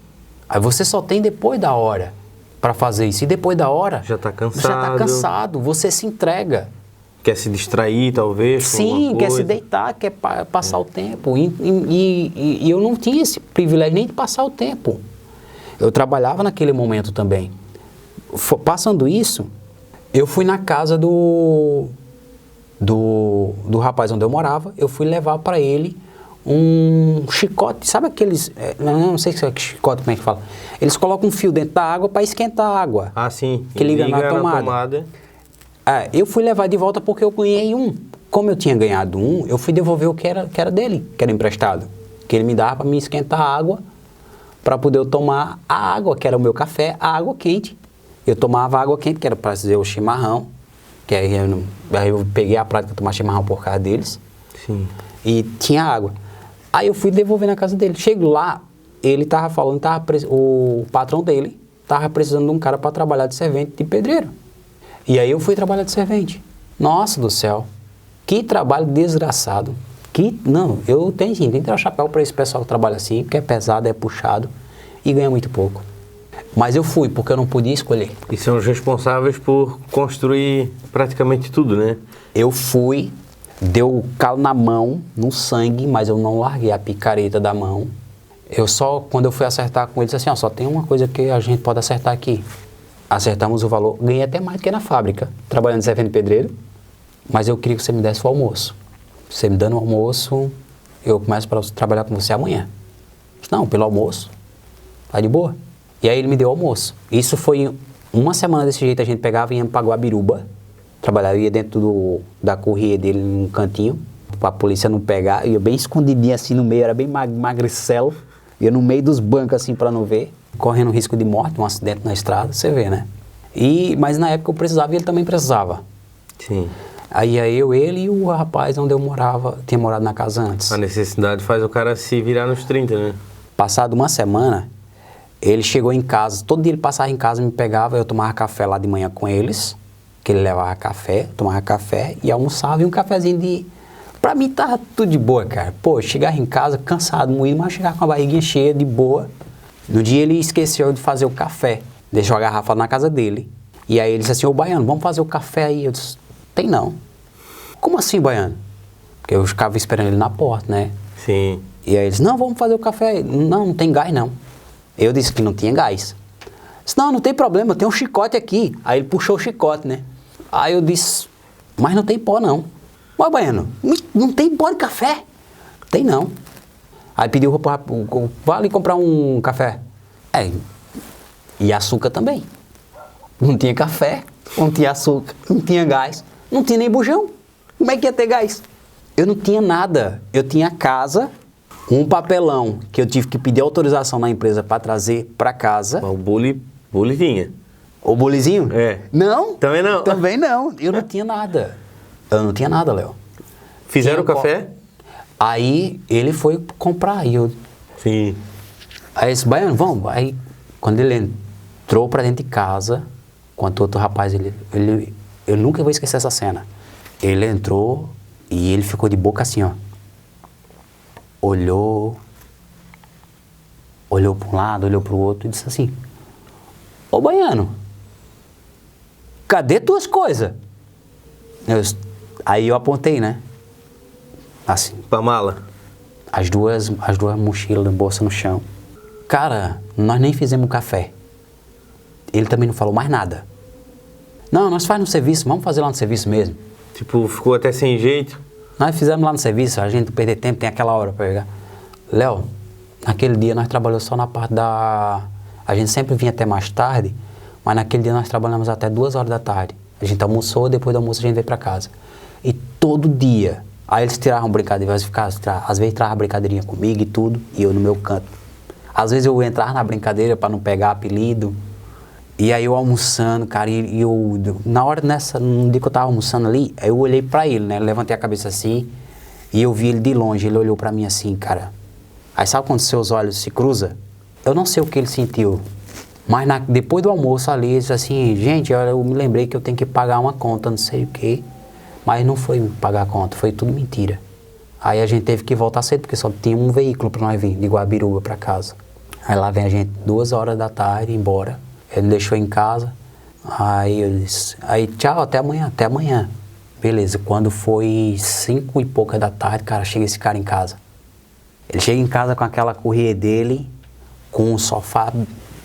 Aí você só tem depois da hora para fazer isso. E depois da hora, já está cansado. Já está cansado, você se entrega. Quer se distrair, talvez? Sim, quer se deitar, quer passar o tempo. E eu não tinha esse privilégio nem de passar o tempo. Eu trabalhava naquele momento também. Passando isso, eu fui na casa do rapaz onde eu morava, eu fui levar para ele um chicote, sabe aqueles, não sei se é chicote, como é que fala, eles colocam um fio dentro da água para esquentar a água. Ah, sim. Que liga na tomada. Eu fui levar de volta porque eu ganhei um. Como eu tinha ganhado um, eu fui devolver o que era dele, que era emprestado. Que ele me dava para me esquentar a água, para poder eu tomar a água, que era o meu café, a água quente. Eu tomava água quente, que era para fazer o chimarrão, que aí eu peguei a prática de tomar chimarrão por causa deles. Sim. E tinha água. Aí eu fui devolver na casa dele. Chego lá, ele tava falando, o patrão dele tava precisando de um cara para trabalhar de servente de pedreiro. E aí eu fui trabalhar de servente. Nossa do céu, que trabalho desgraçado. Não, eu tenho sim, tem que tirar chapéu para esse pessoal que trabalha assim, porque é pesado, é puxado e ganha muito pouco. Mas eu fui, porque eu não podia escolher. E são os responsáveis por construir praticamente tudo, né? Eu fui, deu calo na mão, no sangue, mas eu não larguei a picareta da mão. Eu só, quando eu fui acertar com ele, disse assim, ó, só tem uma coisa que a gente pode acertar aqui. Acertamos o valor, ganhei até mais do que na fábrica, trabalhando de servente pedreiro, mas eu queria que você me desse o almoço. Você me dando o almoço, eu começo para trabalhar com você amanhã. Disse, não, pelo almoço, tá de boa. E aí ele me deu o almoço. Isso foi uma semana desse jeito, a gente pegava e ia para Guabiruba, trabalhava, ia dentro da correia dele num cantinho, para a polícia não pegar, ia bem escondidinho assim no meio, era bem magricelo, ia no meio dos bancos assim para não ver, correndo risco de morte, um acidente na estrada, você vê, né? Mas na época eu precisava e ele também precisava. Sim. Aí ele e o rapaz onde eu morava, tinha morado na casa antes. A necessidade faz o cara se virar nos 30, né? Passado uma semana, ele chegou em casa, todo dia ele passava em casa, me pegava, eu tomava café lá de manhã com eles, que ele levava café, tomava café e almoçava e um cafezinho de... Pra mim tava tudo de boa, cara. Pô, eu chegava em casa cansado, moído, mas chegava com a barriguinha cheia, de boa. No dia ele esqueceu de fazer o café, deixou a garrafa na casa dele. E aí ele disse assim, ô Baiano, vamos fazer o café aí. Eu disse, tem não. Como assim, Baiano? Porque eu ficava esperando ele na porta, né? Sim. E aí ele disse, não, vamos fazer o café. Não tem gás não. Eu disse que não tinha gás. Disse, não tem problema, tem um chicote aqui. Aí ele puxou o chicote, né? Aí eu disse, mas não tem pó não. Mas, Baiano, não tem pó de café? Tem não. Aí pediu para vai ali comprar um café. E açúcar também. Não tinha café, não tinha açúcar, não tinha gás, não tinha nem bujão. Como é que ia ter gás? Eu não tinha nada. Eu tinha casa, um papelão que eu tive que pedir autorização na empresa para trazer para casa. O bule tinha. O bulizinho? É. Não? Também não? Também não. Eu não tinha nada. Eu não tinha nada, Léo. Fizeram o café? Aí ele foi comprar e eu... Sim. Aí esse baiano, vamos. Aí quando ele entrou pra dentro de casa, quando o outro rapaz, eu nunca vou esquecer essa cena. Ele entrou e ele ficou de boca assim, ó. Olhou para um lado, olhou para o outro e disse assim: ô baiano, cadê tuas coisas? Aí eu apontei, né? Assim. Pra mala. As duas mochilas da bolsa no chão. Cara, nós nem fizemos café. Ele também não falou mais nada. Não, nós faz no serviço, vamos fazer lá no serviço mesmo. Tipo, ficou até sem jeito. Nós fizemos lá no serviço, a gente não perder tempo, tem aquela hora pra pegar. Léo, naquele dia nós trabalhamos só na parte da... A gente sempre vinha até mais tarde, mas naquele dia nós trabalhamos até 2 horas da tarde. A gente almoçou, depois do almoço a gente veio pra casa. E todo dia, aí eles tiravam brincadeira, às vezes tiravam brincadeirinha comigo e tudo, e eu no meu canto. Às vezes eu entrava na brincadeira pra não pegar apelido. E aí eu almoçando, cara, e eu, na hora no dia que eu tava almoçando ali, aí eu olhei pra ele, né, levantei a cabeça assim, e eu vi ele de longe, ele olhou pra mim assim, cara. Aí sabe quando seus olhos se cruzam? Eu não sei o que ele sentiu, mas depois do almoço ali, ele disse assim, gente, eu me lembrei que eu tenho que pagar uma conta, não sei o quê, mas não foi pagar a conta, foi tudo mentira. Aí a gente teve que voltar cedo, porque só tinha um veículo pra nós vir, de Guabiruba pra casa. Aí lá vem a gente 2 horas da tarde, embora. Ele deixou em casa, aí eu disse, aí tchau, até amanhã. Beleza, quando foi 5 e pouca da tarde, cara, chega esse cara em casa. Ele chega em casa com aquela correia dele, com um sofá,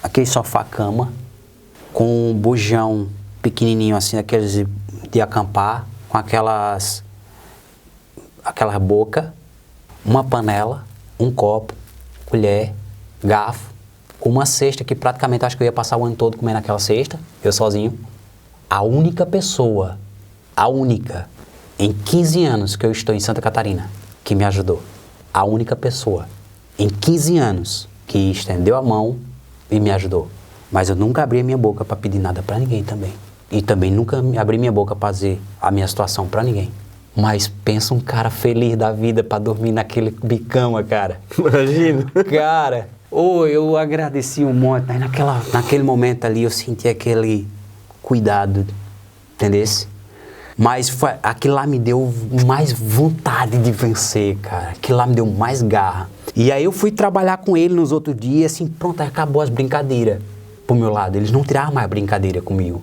aquele sofá-cama, com um bujão pequenininho assim, aqueles de acampar, com aquela boca, uma panela, um copo, colher, garfo, uma cesta que praticamente acho que eu ia passar o ano todo comendo aquela cesta, eu sozinho. A única pessoa, em 15 anos que eu estou em Santa Catarina, que me ajudou. A única pessoa, em 15 anos, que estendeu a mão e me ajudou. Mas eu nunca abri a minha boca para pedir nada para ninguém também. E também nunca abri minha boca para dizer a minha situação para ninguém. Mas pensa um cara feliz da vida para dormir naquele bicama, cara. Imagina. Cara... eu agradeci um monte, mas naquele momento ali eu senti aquele cuidado, entendesse? Mas aquilo lá me deu mais vontade de vencer, cara. Aquilo lá me deu mais garra. E aí eu fui trabalhar com ele nos outros dias, assim, pronto, acabou as brincadeiras pro meu lado. Eles não tiravam mais brincadeira comigo.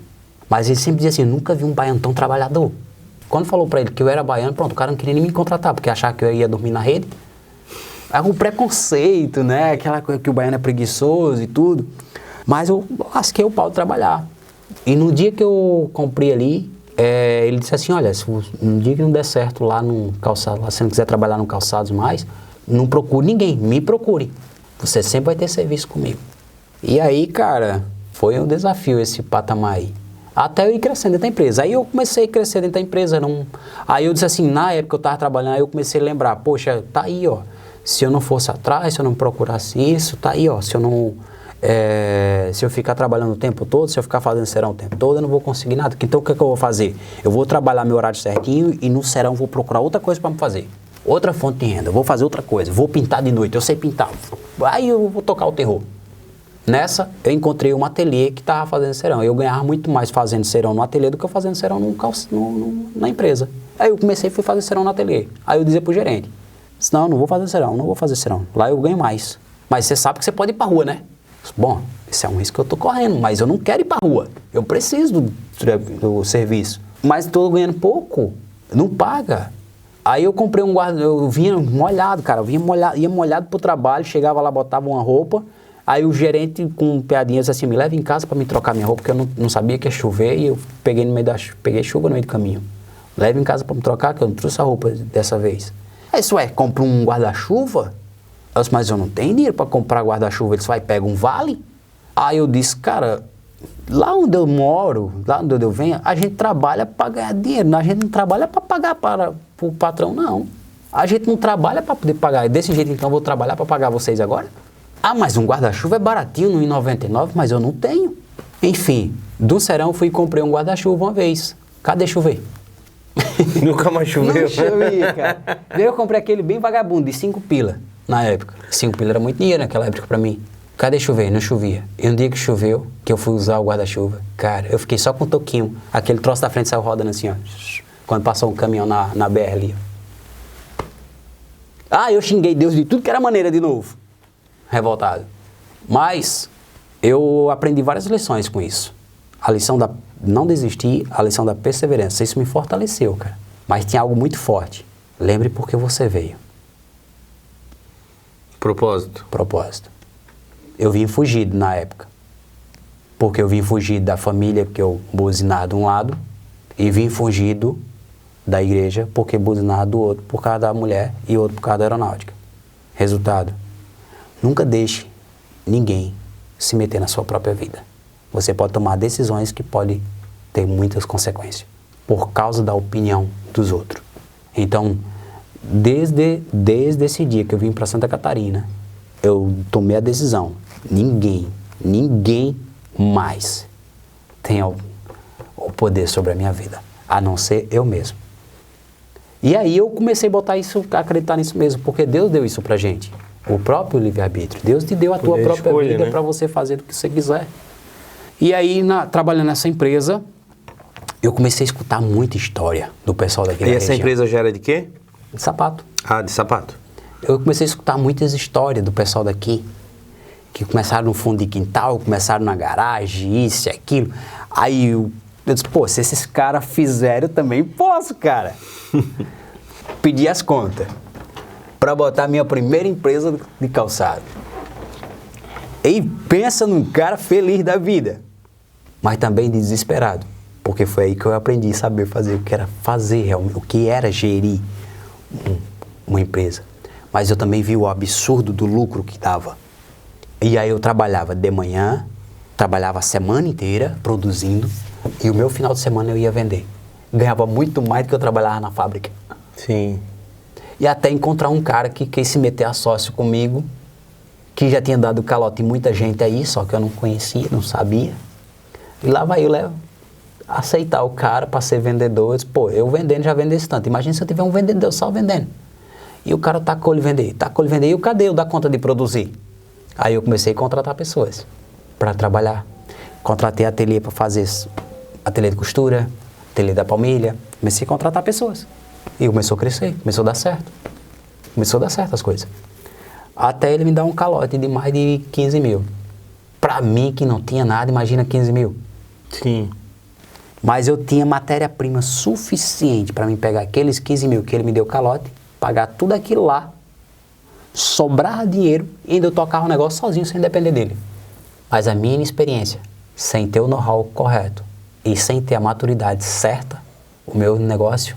Mas ele sempre dizia assim, nunca vi um baiano tão trabalhador. Quando falou pra ele que eu era baiano, pronto, o cara não queria nem me contratar, porque achava que eu ia dormir na rede. É um preconceito, né? Aquela coisa que o baiano é preguiçoso e tudo. Mas eu lasquei o pau de trabalhar. E no dia que eu comprei ali, ele disse assim, olha, se um dia que não der certo lá no calçado, lá, se não quiser trabalhar no calçados mais, não procure ninguém, me procure. Você sempre vai ter serviço comigo. E aí, cara, foi um desafio esse patamar aí. Até eu ir crescendo dentro da empresa. Aí eu comecei a crescer dentro da empresa. Aí eu disse assim, na época que eu tava trabalhando, aí eu comecei a lembrar, poxa, tá aí, ó. Se eu não fosse atrás, se eu não procurasse isso, tá aí, ó. Se eu ficar trabalhando o tempo todo, se eu ficar fazendo serão o tempo todo, eu não vou conseguir nada. Então o que é que eu vou fazer? Eu vou trabalhar meu horário certinho e no serão vou procurar outra coisa para me fazer. Outra fonte de renda, vou fazer outra coisa, vou pintar de noite, eu sei pintar. Aí eu vou tocar o terror. Nessa, eu encontrei um ateliê que estava fazendo serão. Eu ganhava muito mais fazendo serão no ateliê do que eu fazendo serão na empresa. Aí eu comecei e fui fazer serão no ateliê. Aí eu dizia pro gerente, não vou fazer serão, não vou fazer serão. Lá eu ganho mais. Mas você sabe que você pode ir pra rua, né? Bom, esse é um risco que eu tô correndo, mas eu não quero ir pra rua. Eu preciso do serviço. Mas tô ganhando pouco, não paga. Aí eu comprei um guarda, eu vinha molhado, cara. Ia molhado pro trabalho, chegava lá, botava uma roupa. Aí o gerente com piadinhas assim, me leva em casa pra me trocar minha roupa, porque eu não sabia que ia chover e eu peguei chuva no meio do caminho. Leva em casa pra me trocar, que eu não trouxe a roupa dessa vez. Aí isso compra um guarda-chuva? Eu disse, mas eu não tenho dinheiro para comprar guarda-chuva. Ele disse, pega um vale? Aí eu disse, cara, lá onde eu moro, lá onde eu venho, a gente trabalha para ganhar dinheiro. A gente não trabalha para pagar para o patrão, não. A gente não trabalha para poder pagar. Desse jeito, então, eu vou trabalhar para pagar vocês agora? Ah, mas um guarda-chuva é baratinho, no R$1,99, mas eu não tenho. Enfim, do serão fui e comprei um guarda-chuva uma vez. Cadê chover? Nunca mais choveu. Não chovia, cara. Daí eu comprei aquele bem vagabundo, de 5 pila, na época. 5 pila era muito dinheiro naquela época pra mim. Cadê chover? Não chovia. E um dia que choveu, que eu fui usar o guarda-chuva, cara, eu fiquei só com um toquinho. Aquele troço da frente saiu rodando assim, ó. Quando passou um caminhão na BR ali. Ah, eu xinguei Deus de tudo que era maneira de novo. Revoltado. Mas eu aprendi várias lições com isso. A lição da não desistir, a lição da perseverança. Isso me fortaleceu, cara. Mas tinha algo muito forte. Lembre por que você veio. Propósito. Propósito. Eu vim fugido na época. Porque eu vim fugido da família, porque eu buzinar de um lado, e vim fugido da igreja, porque buzinar do outro, por causa da mulher, e outro por causa da aeronáutica. Resultado, nunca deixe ninguém se meter na sua própria vida. Você pode tomar decisões que podem ter muitas consequências, por causa da opinião dos outros. Então, desde esse dia que eu vim para Santa Catarina, eu tomei a decisão, ninguém mais tem o poder sobre a minha vida, a não ser eu mesmo. E aí eu comecei a botar isso, a acreditar nisso mesmo, porque Deus deu isso pra gente, o próprio livre-arbítrio. Deus te deu a tua própria vida, né? Para você fazer o que você quiser. E aí, trabalhando nessa empresa, eu comecei a escutar muita história do pessoal daqui da região. E essa empresa já era de quê? De sapato. Ah, de sapato. Eu comecei a escutar muitas histórias do pessoal daqui, que começaram no fundo de quintal, começaram na garagem, isso e aquilo. Aí eu disse, pô, se esses caras fizeram, eu também posso, cara. Pedi as contas para botar minha primeira empresa de calçado. E pensa num cara feliz da vida, mas também desesperado, porque foi aí que eu aprendi a saber fazer o que era fazer realmente, o que era gerir uma empresa. Mas eu também vi o absurdo do lucro que dava. E aí eu trabalhava de manhã, trabalhava a semana inteira produzindo, e o meu final de semana eu ia vender. Ganhava muito mais do que eu trabalhava na fábrica. Sim. E até encontrar um cara que quis se meter a sócio comigo, que já tinha dado calote em muita gente aí, só que eu não conhecia, não sabia. E lá vai eu aceitar o cara para ser vendedor. Eu disse, pô, eu vendendo já vendo esse tanto. Imagina se eu tiver um vendedor só vendendo. E o cara tacou ele vender. E o cadê eu dar conta de produzir? Aí eu comecei a contratar pessoas para trabalhar. Contratei ateliê para fazer ateliê de costura, ateliê da palmilha. Comecei a contratar pessoas. E começou a crescer, começou a dar certo. Começou a dar certo as coisas. Até ele me dar um calote de mais de 15 mil. Para mim, que não tinha nada, imagina 15 mil. Sim. Mas eu tinha matéria-prima suficiente para mim pegar aqueles 15 mil que ele me deu calote, pagar tudo aquilo lá, sobrar dinheiro e ainda eu tocava o negócio sozinho, sem depender dele. Mas a minha inexperiência, sem ter o know-how correto e sem ter a maturidade certa, o meu negócio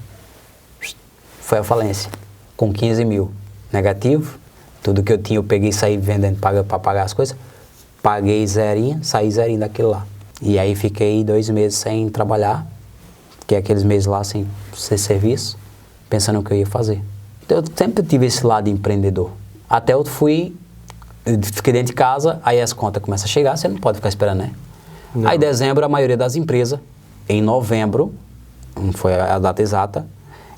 foi a falência. Com 15 mil negativo, tudo que eu tinha eu peguei e saí vendendo para pagar as coisas, paguei zerinho, saí zerinho daquilo lá. E aí fiquei 2 meses sem trabalhar, que é aqueles meses lá sem ser serviço, pensando o que eu ia fazer. Então eu sempre tive esse lado empreendedor. Até eu fiquei dentro de casa, aí as contas começam a chegar, você não pode ficar esperando, né? Não. Aí em dezembro a maioria das empresas, em novembro, não foi a data exata,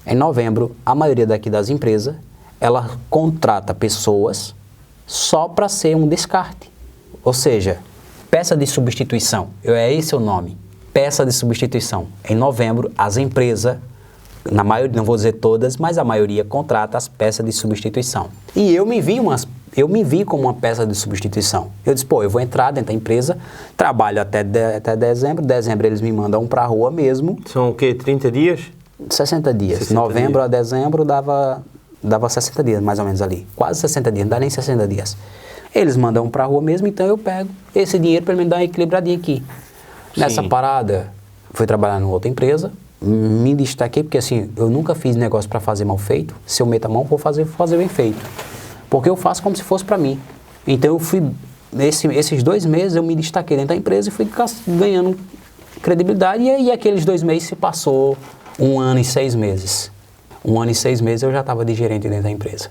em novembro a maioria daqui das empresas, ela contrata pessoas só para ser um descarte. Ou seja, peça de substituição, é esse o nome, peça de substituição. Em novembro, as empresas, na maioria, não vou dizer todas, mas a maioria contrata as peças de substituição. E eu me vi como uma peça de substituição. Eu disse, pô, eu vou entrar dentro da empresa, trabalho até dezembro, eles me mandam para a rua mesmo. São o quê, 30 dias? 60 dias. 60 novembro dias. A dezembro dava 60 dias, mais ou menos ali. Quase 60 dias, não dá nem 60 dias. Eles mandam para a rua mesmo, então eu pego esse dinheiro para me dar uma equilibradinha aqui. Sim. Nessa parada, fui trabalhar em outra empresa, me destaquei, porque assim, eu nunca fiz negócio para fazer mal feito. Se eu meto a mão, vou fazer bem feito. Porque eu faço como se fosse para mim. Então eu fui, esses 2 meses eu me destaquei dentro da empresa e fui ganhando credibilidade. E aí aqueles 2 meses se passou 1 ano e 6 meses. 1 ano e 6 meses eu já estava de gerente dentro da empresa.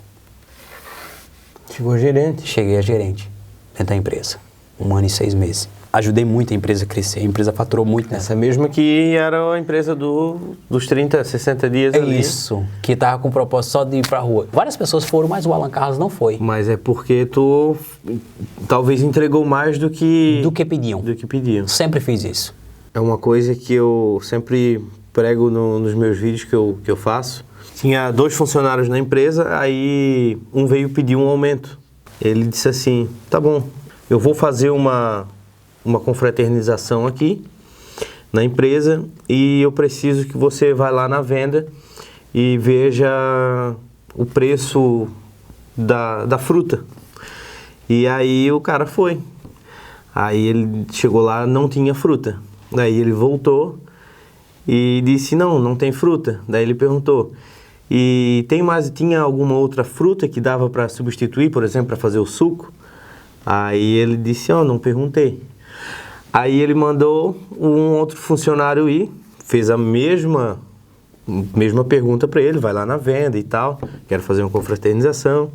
Chegou gerente? Cheguei a gerente dentro da empresa. 1 ano e 6 meses. Ajudei muito a empresa a crescer, a empresa faturou muito nessa. Essa mesma que era a empresa dos 30, 60 dias ali. Isso, que tava com o propósito só de ir pra rua. Várias pessoas foram, mas o Alan Carlos não foi. Mas é porque tu talvez entregou mais do que pediam. Do que pediam. Sempre fiz isso. É uma coisa que eu sempre prego nos meus vídeos que eu faço. Tinha 2 funcionários na empresa, aí um veio pedir um aumento. Ele disse assim, tá bom, eu vou fazer uma confraternização aqui na empresa e eu preciso que você vá lá na venda e veja o preço da fruta. E aí o cara foi. Aí ele chegou lá, não tinha fruta. Daí ele voltou e disse, não tem fruta. Daí ele perguntou, e tinha alguma outra fruta que dava para substituir, por exemplo, para fazer o suco? Aí ele disse, não perguntei. Aí ele mandou um outro funcionário ir, fez a mesma pergunta para ele, vai lá na venda e tal, quero fazer uma confraternização.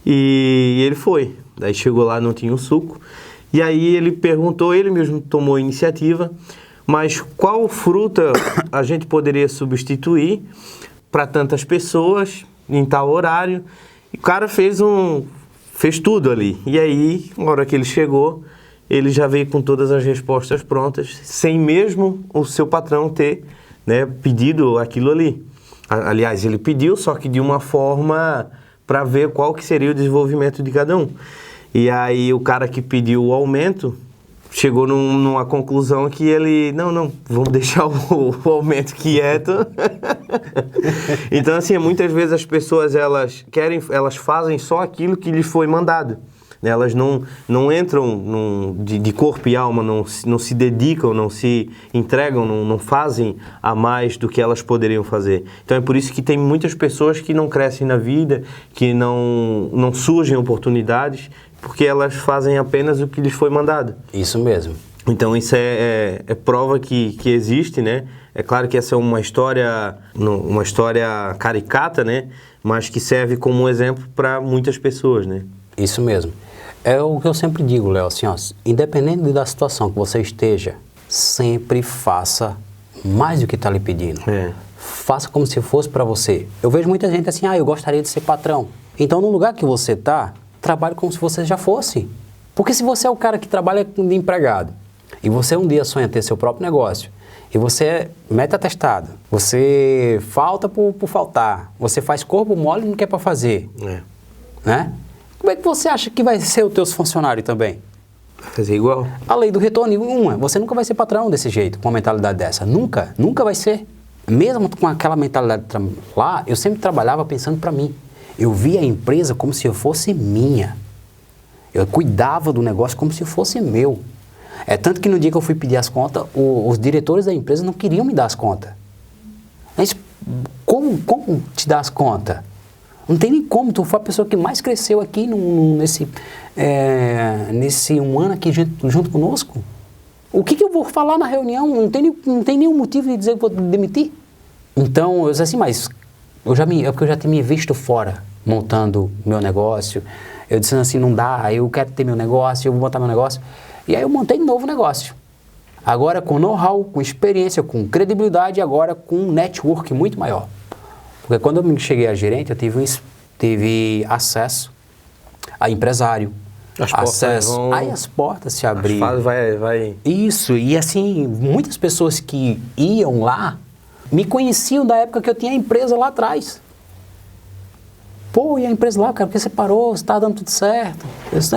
E ele foi. Daí chegou lá, não tinha o suco. E aí ele perguntou, ele mesmo tomou a iniciativa, mas qual fruta a gente poderia substituir para tantas pessoas em tal horário? E o cara fez tudo ali. E aí, na hora que ele chegou, ele já veio com todas as respostas prontas, sem mesmo o seu patrão ter, né, pedido aquilo ali. Aliás, ele pediu, só que de uma forma para ver qual que seria o desenvolvimento de cada um. E aí o cara que pediu o aumento chegou numa conclusão que ele, não, vamos deixar o aumento quieto. Então, assim, muitas vezes as pessoas, elas fazem só aquilo que lhes foi mandado. Elas não entram de corpo e alma, não se dedicam, não se entregam, não fazem a mais do que elas poderiam fazer. Então é por isso que tem muitas pessoas que não crescem na vida, que não surgem oportunidades, porque elas fazem apenas o que lhes foi mandado. Isso mesmo. Então isso é prova que existe, né? É claro que essa é uma história caricata, né? Mas que serve como um exemplo para muitas pessoas, né? Isso mesmo. É o que eu sempre digo, Léo, assim, independente da situação que você esteja, sempre faça mais do que está lhe pedindo. Faça como se fosse para você. Eu vejo muita gente assim, eu gostaria de ser patrão. Então, no lugar que você está, trabalhe como se você já fosse. Porque se você é o cara que trabalha de empregado, e você um dia sonha ter seu próprio negócio, e você é meta atestado, você falta por faltar, você faz corpo mole e não quer para fazer, né? Como é que você acha que vai ser os teus funcionários também? Fazer igual? A lei do retorno, você nunca vai ser patrão desse jeito, com uma mentalidade dessa. Nunca vai ser. Mesmo com aquela mentalidade lá, eu sempre trabalhava pensando para mim. Eu via a empresa como se eu fosse minha. Eu cuidava do negócio como se fosse meu. É tanto que no dia que eu fui pedir as contas, os diretores da empresa não queriam me dar as contas. Mas como te dar as contas? Não tem nem como, tu foi a pessoa que mais cresceu aqui nesse um ano aqui junto conosco. O que eu vou falar na reunião? Não tem nenhum motivo de dizer que vou demitir. Então, eu disse assim, mas é porque eu já tinha me visto fora, montando meu negócio. Eu disse assim, não dá, eu quero ter meu negócio, eu vou montar meu negócio. E aí eu montei um novo negócio. Agora com know-how, com experiência, com credibilidade, agora com um network muito maior. Porque quando eu cheguei a gerente, eu tive acesso a empresário. Aí as portas se abriram. Vai. Isso, e assim, muitas pessoas que iam lá me conheciam da época que eu tinha a empresa lá atrás. Pô, e a empresa lá, cara, porque você parou, você tá dando tudo certo. Eu disse,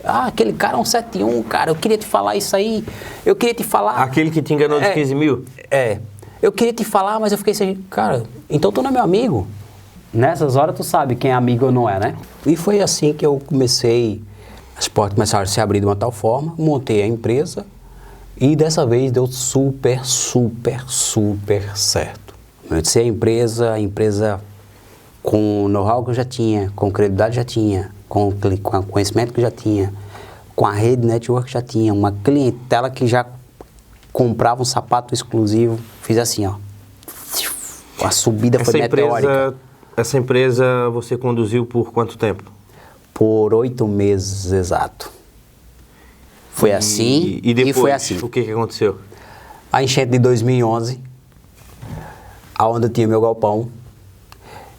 aquele cara é um 71, cara, eu queria te falar isso aí, eu queria te falar... Aquele que te enganou de 15 mil? Eu queria te falar, mas eu fiquei assim, cara, então tu não é meu amigo. Nessas horas tu sabe quem é amigo ou não é, né? E foi assim que eu comecei, as portas começaram a se abrir de uma tal forma, montei a empresa e dessa vez deu super certo. Eu disse a empresa com o know-how que eu já tinha, com credibilidade já tinha, com conhecimento que já tinha, com a rede network que já tinha, uma clientela que já comprava um sapato exclusivo, fiz assim, a subida foi meteórica. Essa empresa você conduziu por quanto tempo? Por 8 meses exato. Foi assim e depois, foi assim. O que aconteceu? A enchente de 2011, aonde eu tinha meu galpão,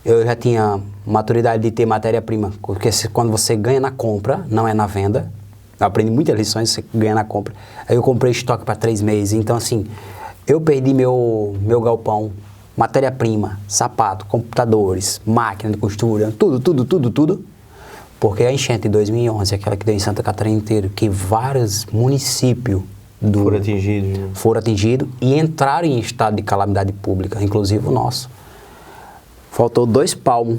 eu já tinha maturidade de ter matéria-prima, porque quando você ganha na compra, não é na venda. Eu aprendi muitas lições, você ganha na compra. Aí eu comprei estoque para 3 meses, então assim, eu perdi meu galpão, matéria-prima, sapato, computadores, máquina de costura, tudo, porque a enchente de 2011, aquela que deu em Santa Catarina inteira, que vários municípios foram atingidos e entraram em estado de calamidade pública, inclusive o nosso. Faltou 2 palmos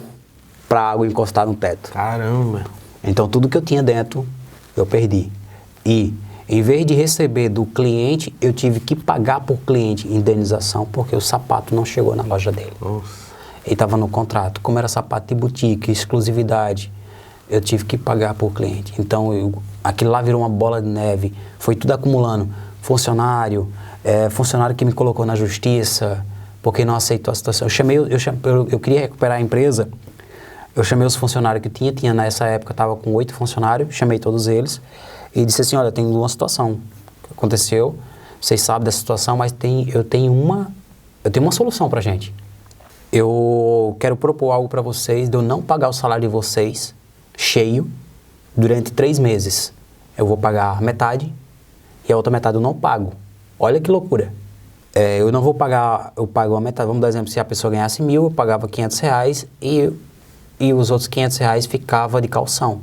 para a água encostar no teto. Caramba! Então tudo que eu tinha dentro, eu perdi. E em vez de receber do cliente, eu tive que pagar por cliente indenização, porque o sapato não chegou na loja dele. Nossa. Ele estava no contrato. Como era sapato de boutique, exclusividade, eu tive que pagar por cliente. Então, aquilo lá virou uma bola de neve. Foi tudo acumulando. Funcionário que me colocou na justiça, porque não aceitou a situação. Eu queria recuperar a empresa. Eu chamei os funcionários que tinha nessa época, estava com 8 funcionários, chamei todos eles e disse assim, olha, tem uma situação que aconteceu, vocês sabem dessa situação, mas eu tenho uma solução pra gente. Eu quero propor algo para vocês, de eu não pagar o salário de vocês cheio durante 3 meses. Eu vou pagar metade e a outra metade eu não pago. Olha que loucura. Eu não vou pagar, eu pago a metade. Vamos dar exemplo, se a pessoa ganhasse 1.000, eu pagava R$500 e os outros R$500 ficava de calção.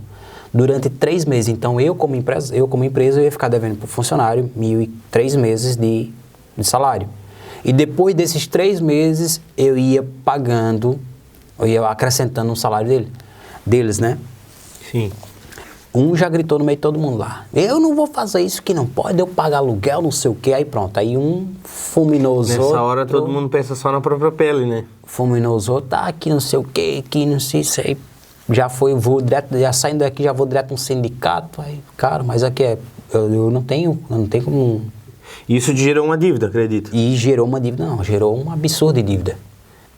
Durante 3 meses. Então, eu como empresa, eu ia ficar devendo para o funcionário 1.003 meses de salário. E depois desses 3 meses, eu ia pagando, eu ia acrescentando no salário deles, né? Sim. Um já gritou no meio de todo mundo lá, eu não vou fazer isso que não pode, eu pagar aluguel, não sei o que, aí pronto. Aí um fulminou os outros. Nessa hora todo mundo pensa só na própria pele, né? Fulminou os outros, tá, aqui não sei o que, aqui não sei isso aí. Vou direto, já saindo daqui, já vou direto no sindicato. Aí, cara, mas aqui eu não tenho como... Isso gerou uma dívida, acredito. E gerou uma dívida, não, gerou um absurdo de dívida.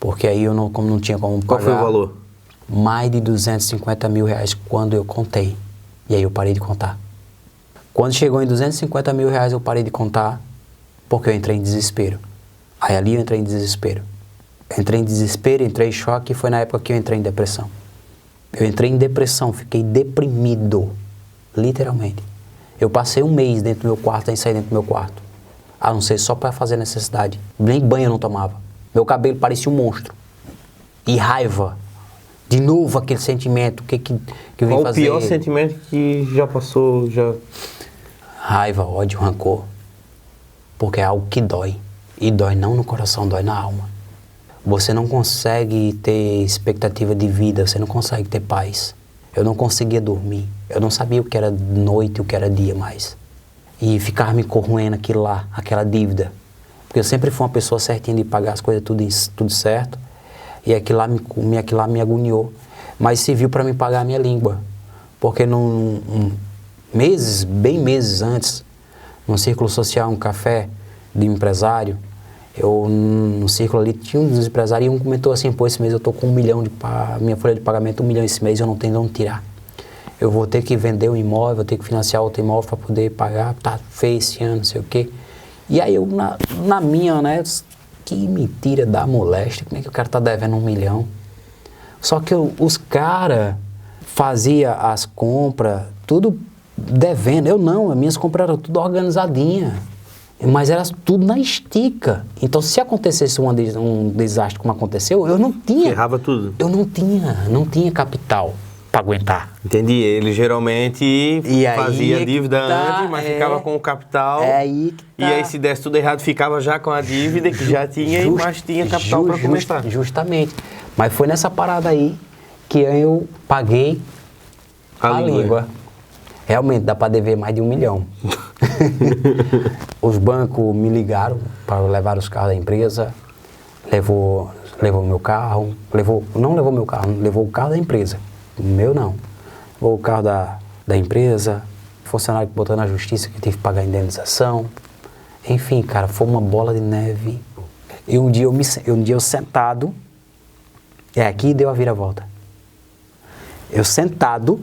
Porque aí eu não tinha como pagar. Qual foi o valor? Mais de R$250 mil quando eu contei. E aí eu parei de contar. Quando chegou em R$250 mil eu parei de contar, porque eu entrei em desespero. Aí ali eu entrei em desespero. Entrei em choque, e foi na época que eu entrei em depressão. Eu entrei em depressão, fiquei deprimido, literalmente. Eu passei 1 mês dentro do meu quarto, sem sair dentro do meu quarto. A não ser só para fazer necessidade. Nem banho eu não tomava. Meu cabelo parecia um monstro. E raiva. De novo aquele sentimento, que eu vim fazer? Qual o pior sentimento que já passou, Raiva, ódio, rancor. Porque é algo que dói. E dói não no coração, dói na alma. Você não consegue ter expectativa de vida, você não consegue ter paz. Eu não conseguia dormir. Eu não sabia o que era noite e o que era dia mais. E ficar me corroendo aquilo lá, aquela dívida. Porque eu sempre fui uma pessoa certinha de pagar as coisas tudo certo. E aquilo lá me agoniou. Mas serviu para me pagar a minha língua. Porque bem meses antes, num círculo social, um café de empresário, no círculo ali tinha um dos empresários e um comentou assim, pô, esse mês eu tô com 1 milhão minha folha de pagamento, 1 milhão esse mês, eu não tenho de onde tirar. Eu vou ter que vender um imóvel, vou ter que financiar outro imóvel para poder pagar, tá feio esse ano, não sei o quê. E aí eu, na minha, né, que mentira da moléstia, como é que o cara tá devendo 1 milhão? Só que os caras faziam as compras, tudo devendo. Eu não, as minhas compras eram tudo organizadinha. Mas era tudo na estica. Então, se acontecesse um desastre como aconteceu, eu não tinha... Errava tudo. Eu não tinha capital para aguentar. Entendi. Ele geralmente fazia dívida antes, mas ficava com o capital. É aí que tá. E aí, se desse tudo errado, ficava já com a dívida que já tinha, mas tinha capital para começar. Justamente. Mas foi nessa parada aí que eu paguei a língua. Realmente, dá para dever mais de 1 milhão. Os bancos me ligaram para levar os carros da empresa, levou meu carro, não levou meu carro, levou o carro da empresa. O meu não. Levou o carro da empresa, funcionário que botou na justiça que teve que pagar a indenização. Enfim, cara, foi uma bola de neve. E um dia eu sentado, aqui deu a viravolta. Eu sentado,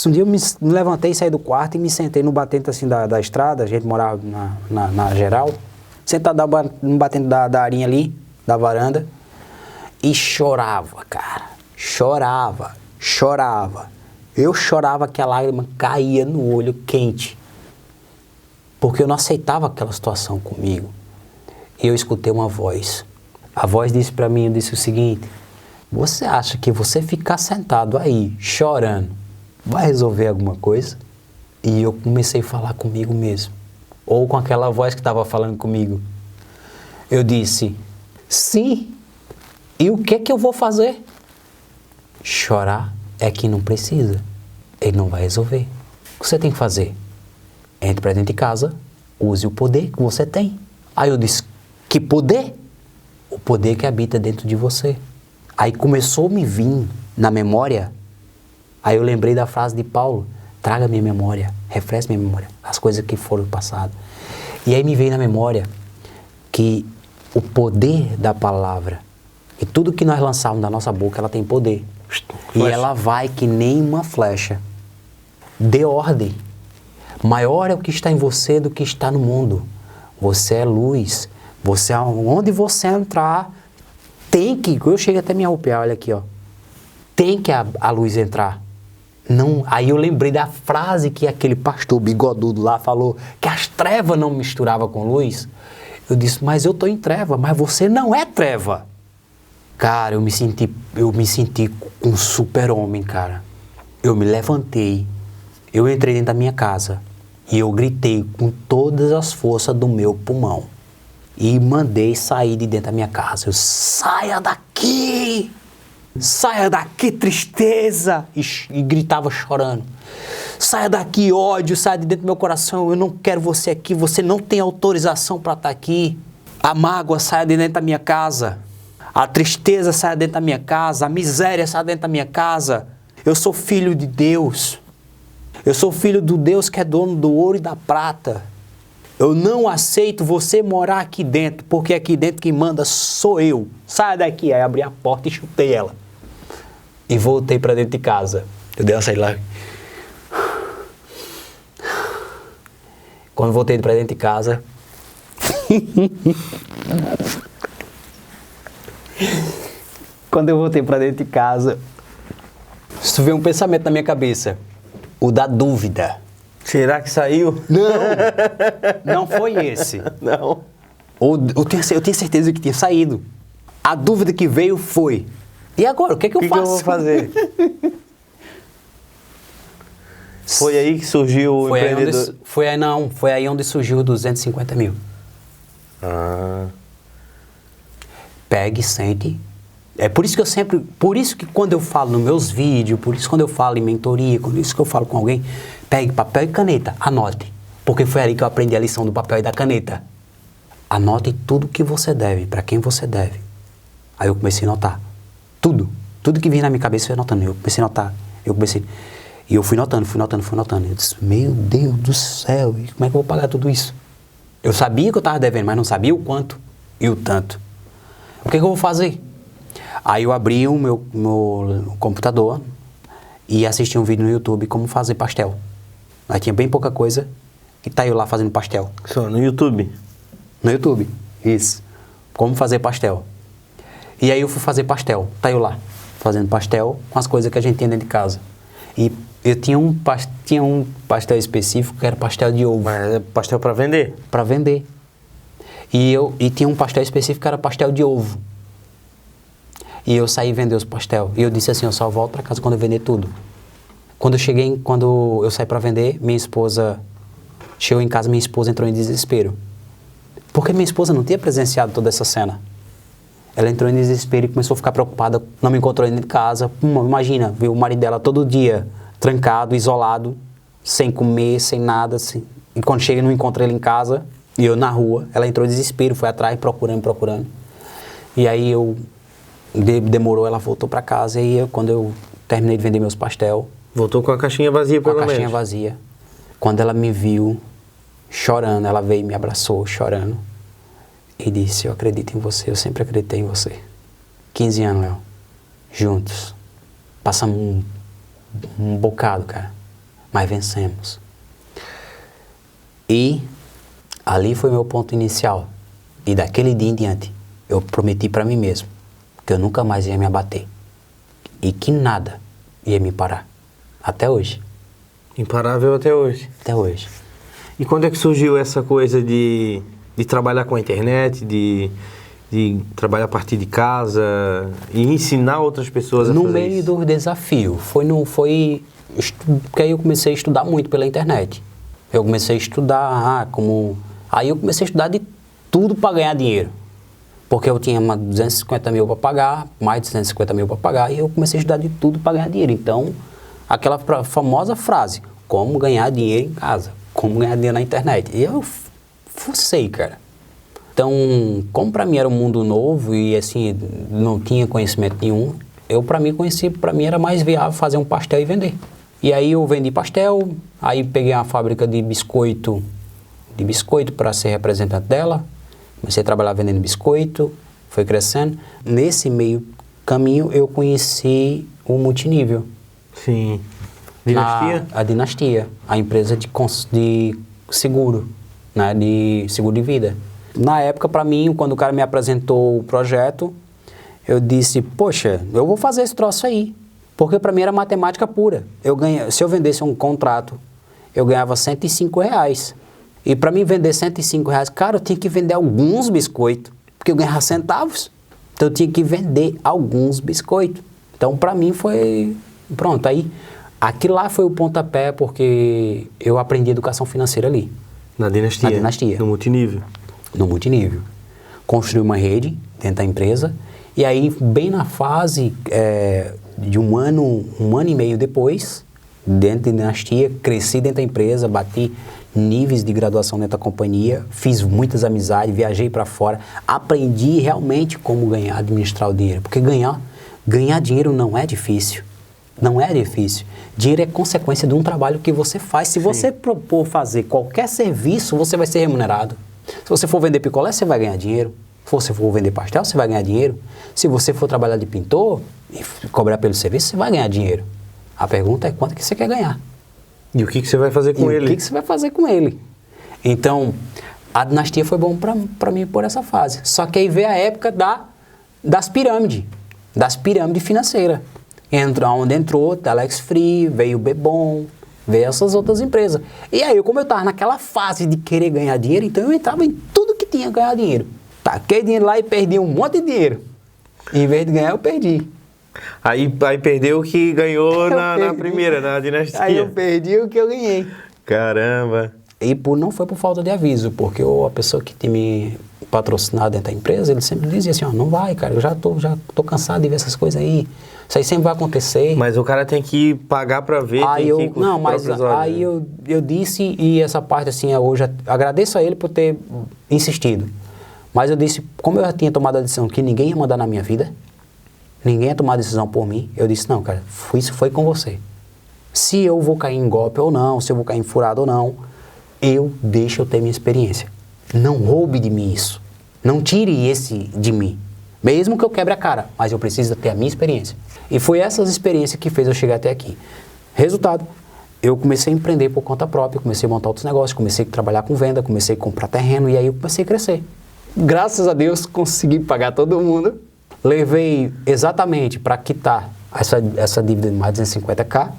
Um dia eu me levantei, saí do quarto e me sentei no batente assim da estrada, a gente morava na geral, sentado no batente da arinha ali, da varanda, e chorava, cara. Chorava. Eu chorava que a lágrima caía no olho quente, porque eu não aceitava aquela situação comigo. E eu escutei uma voz. A voz disse para mim, disse o seguinte: você acha que você ficar sentado aí, chorando, vai resolver alguma coisa? E eu comecei a falar comigo mesmo, ou com aquela voz que estava falando comigo. Eu disse, sim, e o que eu vou fazer? Chorar é que não precisa, ele não vai resolver. O que você tem que fazer? Entre para dentro de casa, use o poder que você tem. Aí eu disse, que poder? O poder que habita dentro de você. Aí começou a me vir na memória. Aí eu lembrei da frase de Paulo, traga minha memória, refresque minha memória, as coisas que foram passadas. E aí me veio na memória que o poder da palavra, e tudo que nós lançarmos da nossa boca, ela tem poder. E ela vai que nem uma flecha. Dê ordem. Maior é o que está em você do que está no mundo. Você é luz. Você, onde você entrar, tem que, eu chego até me arrupiar, olha aqui, ó. Tem que a luz entrar. Não, aí eu lembrei da frase que aquele pastor bigodudo lá falou, que as trevas não misturavam com luz. Eu disse, mas eu estou em treva, mas você não é treva. Cara, eu me senti um super-homem, cara. Eu me levantei, eu entrei dentro da minha casa e eu gritei com todas as forças do meu pulmão. E mandei sair de dentro da minha casa. Eu, saia daqui! Saia daqui, tristeza! E gritava chorando. Saia daqui, ódio, saia de dentro do meu coração. Eu não quero você aqui, você não tem autorização para estar aqui. A mágoa saia de dentro da minha casa. A tristeza saia dentro da minha casa. A miséria saia dentro da minha casa. Eu sou filho de Deus. Eu sou filho do Deus que é dono do ouro e da prata. Eu não aceito você morar aqui dentro, porque aqui dentro quem manda sou eu. Saia daqui. Aí abri a porta e chutei ela. E voltei para dentro de casa. Eu dei uma saída lá. Quando voltei para dentro de casa... Quando eu voltei para dentro de casa, isso veio um pensamento na minha cabeça. O da dúvida. Será que saiu? Não foi esse. Não. Eu tinha certeza que tinha saído. A dúvida que veio foi, e agora, o que eu faço? O que eu vou fazer? Foi aí que surgiu o empreendedor? Foi aí onde surgiu 250 mil. Pegue, sente. É por isso que eu sempre, por isso que quando eu falo nos meus vídeos, por isso que quando eu falo em mentoria, por isso que eu falo com alguém, pegue papel e caneta, anote. Porque foi ali que eu aprendi a lição do papel e da caneta. Anote tudo que você deve, para quem você deve. Aí eu comecei a notar. Tudo que vinha na minha cabeça eu ia anotando. Eu comecei a notar. E eu fui notando. Eu disse, meu Deus do céu, como é que eu vou pagar tudo isso? Eu sabia que eu estava devendo, mas não sabia o quanto e o tanto. O que eu vou fazer? Aí eu abri o meu computador e assisti um vídeo no YouTube como fazer pastel. Aí tinha bem pouca coisa e tá eu lá fazendo pastel. Só no YouTube? No YouTube, isso. Como fazer pastel. E aí eu fui fazer pastel, tá eu lá, fazendo pastel com as coisas que a gente tinha dentro de casa. E eu tinha um pastel específico que era pastel de ovo. Mas é pastel para vender? Para vender. E tinha um pastel específico que era pastel de ovo. E eu saí vender os pastel. E eu disse assim, eu só volto para casa quando eu vender tudo. Quando eu saí para vender, minha esposa chegou em casa, minha esposa entrou em desespero. Porque minha esposa não tinha presenciado toda essa cena. Ela entrou em desespero e começou a ficar preocupada, não me encontrou dentro de casa. Imagina, ver o marido dela todo dia trancado, isolado, sem comer, sem nada. Assim. E quando chega, não encontra ele em casa, e eu na rua. Ela entrou em desespero, foi atrás, procurando. E aí demorou, ela voltou para casa. E quando eu terminei de vender meus pastel... Voltou com a caixinha vazia, pelo menos. Com a caixinha vazia. Quando ela me viu chorando, ela veio e me abraçou, chorando. E disse, eu acredito em você, eu sempre acreditei em você. 15 anos, Léo. Juntos. Passamos um bocado, cara. mas vencemos. E ali foi meu ponto inicial. E daquele dia em diante, eu prometi para mim mesmo que eu nunca mais ia me abater. E que nada ia me parar. Até hoje. Imparável até hoje. Até hoje. E quando é que surgiu essa coisa de trabalhar com a internet, de trabalhar a partir de casa e ensinar outras pessoas a fazer No meio isso? do desafio. Porque aí eu comecei a estudar muito pela internet. Eu comecei a estudar Aí eu comecei a estudar de tudo para ganhar dinheiro. Porque eu tinha 250 mil para pagar, mais de 250 mil para pagar, e eu comecei a estudar de tudo para ganhar dinheiro. Então, aquela famosa frase, como ganhar dinheiro em casa, como ganhar dinheiro na internet. E eu fucei, cara. Então, como para mim era um mundo novo e assim, não tinha conhecimento nenhum, para mim era mais viável fazer um pastel e vender. E aí eu vendi pastel, aí peguei uma fábrica de biscoito para ser representante dela. Comecei a trabalhar vendendo biscoito, foi crescendo. Nesse meio caminho eu conheci o multinível. Sim. Dinastia? A Dinastia, a empresa de seguro, né, de seguro de vida. Na época, para mim, quando o cara me apresentou o projeto, eu disse, poxa, eu vou fazer esse troço aí. Porque para mim era matemática pura. Se eu vendesse um contrato, eu ganhava R$105. E para mim vender R$105, cara, eu tinha que vender alguns biscoitos, porque eu ganhava centavos. Então eu tinha que vender alguns biscoitos. Então para mim foi... Pronto, aí aquilo lá foi o pontapé, porque eu aprendi educação financeira ali. Na Dinastia? Na Dinastia. No multinível? No multinível. Construí uma rede dentro da empresa, e aí bem na fase de um ano e meio depois, dentro da Dinastia, cresci dentro da empresa, bati níveis de graduação dentro da companhia, fiz muitas amizades, viajei para fora, aprendi realmente como administrar o dinheiro, porque ganhar dinheiro não é difícil, não é difícil. Dinheiro é consequência de um trabalho que você faz. Se você propor fazer qualquer serviço, você vai ser remunerado. Se você for vender picolé, você vai ganhar dinheiro. Se você for vender pastel, você vai ganhar dinheiro. Se você for trabalhar de pintor e cobrar pelo serviço, você vai ganhar dinheiro. A pergunta é quanto que você quer ganhar. E o que você vai fazer com ele? O que você vai fazer com ele? Então, a Dinastia foi bom para mim por essa fase. Só que aí veio a época das pirâmides financeiras. Onde entrou Telex Free, veio o Bebom, veio essas outras empresas. E aí, como eu estava naquela fase de querer ganhar dinheiro, então eu entrava em tudo que tinha ganhar dinheiro. Taquei dinheiro lá e perdi um monte de dinheiro. Em vez de ganhar, eu perdi. Aí perdeu o que ganhou na primeira, na Dinastia. Aí eu perdi o que eu ganhei. Caramba. E não foi por falta de aviso, porque a pessoa que tinha me patrocinado dentro da empresa, ele sempre dizia assim, não vai, cara, eu já tô cansado de ver essas coisas aí. Isso aí sempre vai acontecer. Mas o cara tem que pagar pra ver, aí eu disse, e essa parte assim, hoje agradeço a ele por ter insistido. Mas eu disse, como eu já tinha tomado a decisão que ninguém ia mandar na minha vida, ninguém ia tomar a decisão por mim, eu disse, não, cara, isso foi com você. Se eu vou cair em golpe ou não, se eu vou cair em furado ou não, deixa eu ter minha experiência. Não roube de mim isso. Não tire esse de mim. Mesmo que eu quebre a cara, mas eu preciso ter a minha experiência. E foi essas experiências que fez eu chegar até aqui. Resultado, eu comecei a empreender por conta própria, comecei a montar outros negócios, comecei a trabalhar com venda, comecei a comprar terreno e aí eu comecei a crescer. Graças a Deus, consegui pagar todo mundo. Levei exatamente para quitar essa dívida de mais de 250k,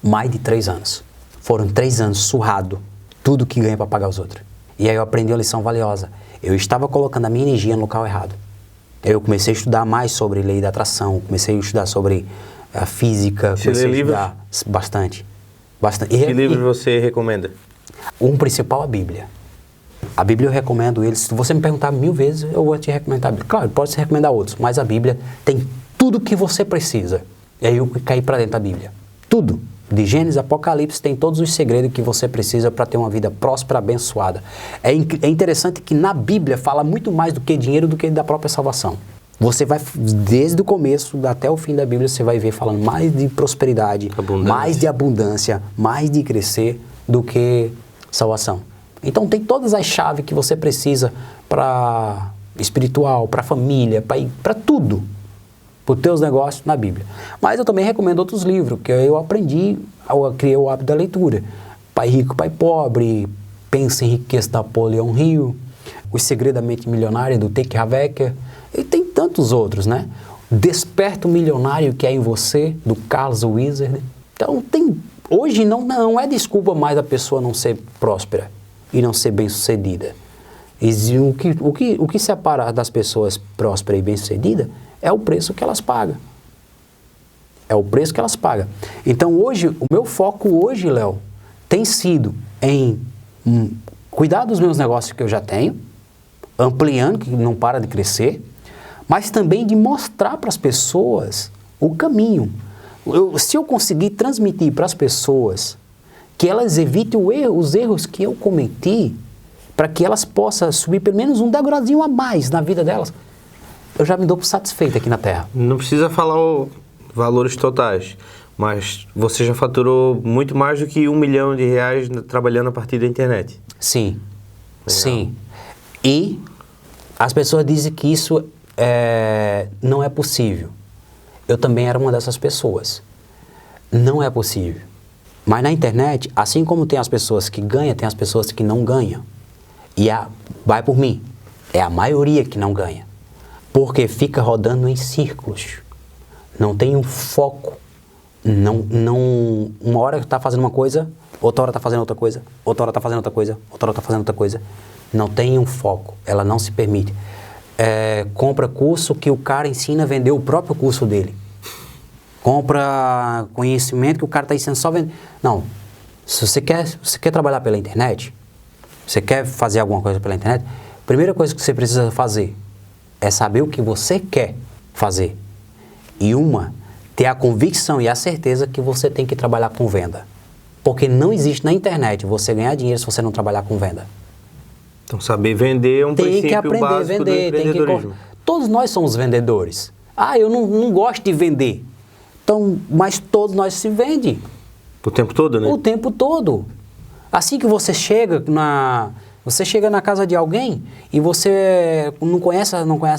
mais de 3 anos. Foram 3 anos surrado, tudo que ganha para pagar os outros. E aí eu aprendi uma lição valiosa. Eu estava colocando a minha energia no local errado. Eu comecei a estudar mais sobre lei da atração, comecei a estudar sobre a física, comecei a estudar bastante. Que livro você recomenda? Um principal, a Bíblia. A Bíblia eu recomendo ele. Se você me perguntar 1000 vezes, eu vou te recomendar a Bíblia. Claro, pode se recomendar outros, mas a Bíblia tem tudo que você precisa. E aí eu caí para dentro da Bíblia. Tudo. De Gênesis, Apocalipse, tem todos os segredos que você precisa para ter uma vida próspera, abençoada. É interessante que na Bíblia fala muito mais do que dinheiro do que da própria salvação. Você vai, desde o começo até o fim da Bíblia, você vai ver falando mais de prosperidade, mais de abundância, mais de crescer do que salvação. Então tem todas as chaves que você precisa para espiritual, para família, para tudo. Para os teus negócios na Bíblia. Mas eu também recomendo outros livros, que eu aprendi eu criei o hábito da leitura. Pai Rico, Pai Pobre, Pensa em Riqueza, da Napoleão Hill, O Segredo da Mente Milionária, do T. Harv Eker, e tem tantos outros, né? Desperta o Milionário que é em Você, do Carlos Wizard. Então, hoje não é desculpa mais a pessoa não ser próspera e não ser bem-sucedida. O que separa das pessoas prósperas e bem-sucedidas é o preço que elas pagam. É o preço que elas pagam. Então, hoje, o meu foco hoje, Léo, tem sido em cuidar dos meus negócios que eu já tenho, ampliando, que não para de crescer, mas também de mostrar para as pessoas o caminho. Se eu conseguir transmitir para as pessoas que elas evitem os erros que eu cometi, para que elas possam subir pelo menos um degrauzinho a mais na vida delas, eu já me dou por satisfeito aqui na Terra. Não precisa falar valores totais, mas você já faturou muito mais do que R$1 milhão trabalhando a partir da internet. Sim, sim. E as pessoas dizem que isso não é possível. Eu também era uma dessas pessoas. Não é possível. Mas na internet, assim como tem as pessoas que ganham, tem as pessoas que não ganham. E vai por mim, é a maioria que não ganha. Porque fica rodando em círculos. Não tem um foco. Uma hora está fazendo uma coisa, outra hora está fazendo outra coisa, outra hora está fazendo outra coisa, outra hora está fazendo outra coisa. Não tem um foco, ela não se permite. Compra curso que o cara ensina a vender o próprio curso dele. Compra conhecimento que o cara está ensinando só a vender. Não, se você quer trabalhar pela internet, você quer fazer alguma coisa pela internet, a primeira coisa que você precisa fazer é saber o que você quer fazer. E ter a convicção e a certeza que você tem que trabalhar com venda. Porque não existe na internet você ganhar dinheiro se você não trabalhar com venda. Então, saber vender é um princípio básico do empreendedorismo. Todos nós somos vendedores. Eu não gosto de vender. Então, mas todos nós se vendem. O tempo todo, né? O tempo todo. Assim que você chega na casa de alguém e você não conhece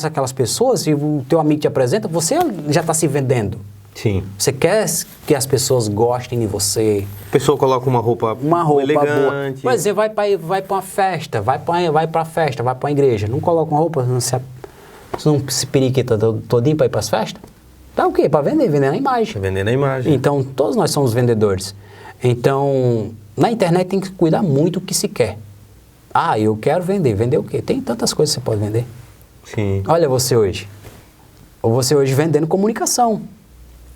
aquelas pessoas e o teu amigo te apresenta, você já está se vendendo. Sim. Você quer que as pessoas gostem de você. A pessoa coloca uma roupa elegante. Boa. Mas você vai para uma festa, vai para a festa, vai para uma igreja. Não coloca uma roupa, você não se periquita todinho para ir para as festas? Tá o quê? Para vender na imagem. Vender na imagem. Então, todos nós somos vendedores. Então, na internet tem que cuidar muito do que se quer. Eu quero vender. Vender o quê? Tem tantas coisas que você pode vender. Sim. Olha você hoje. Você hoje vendendo comunicação.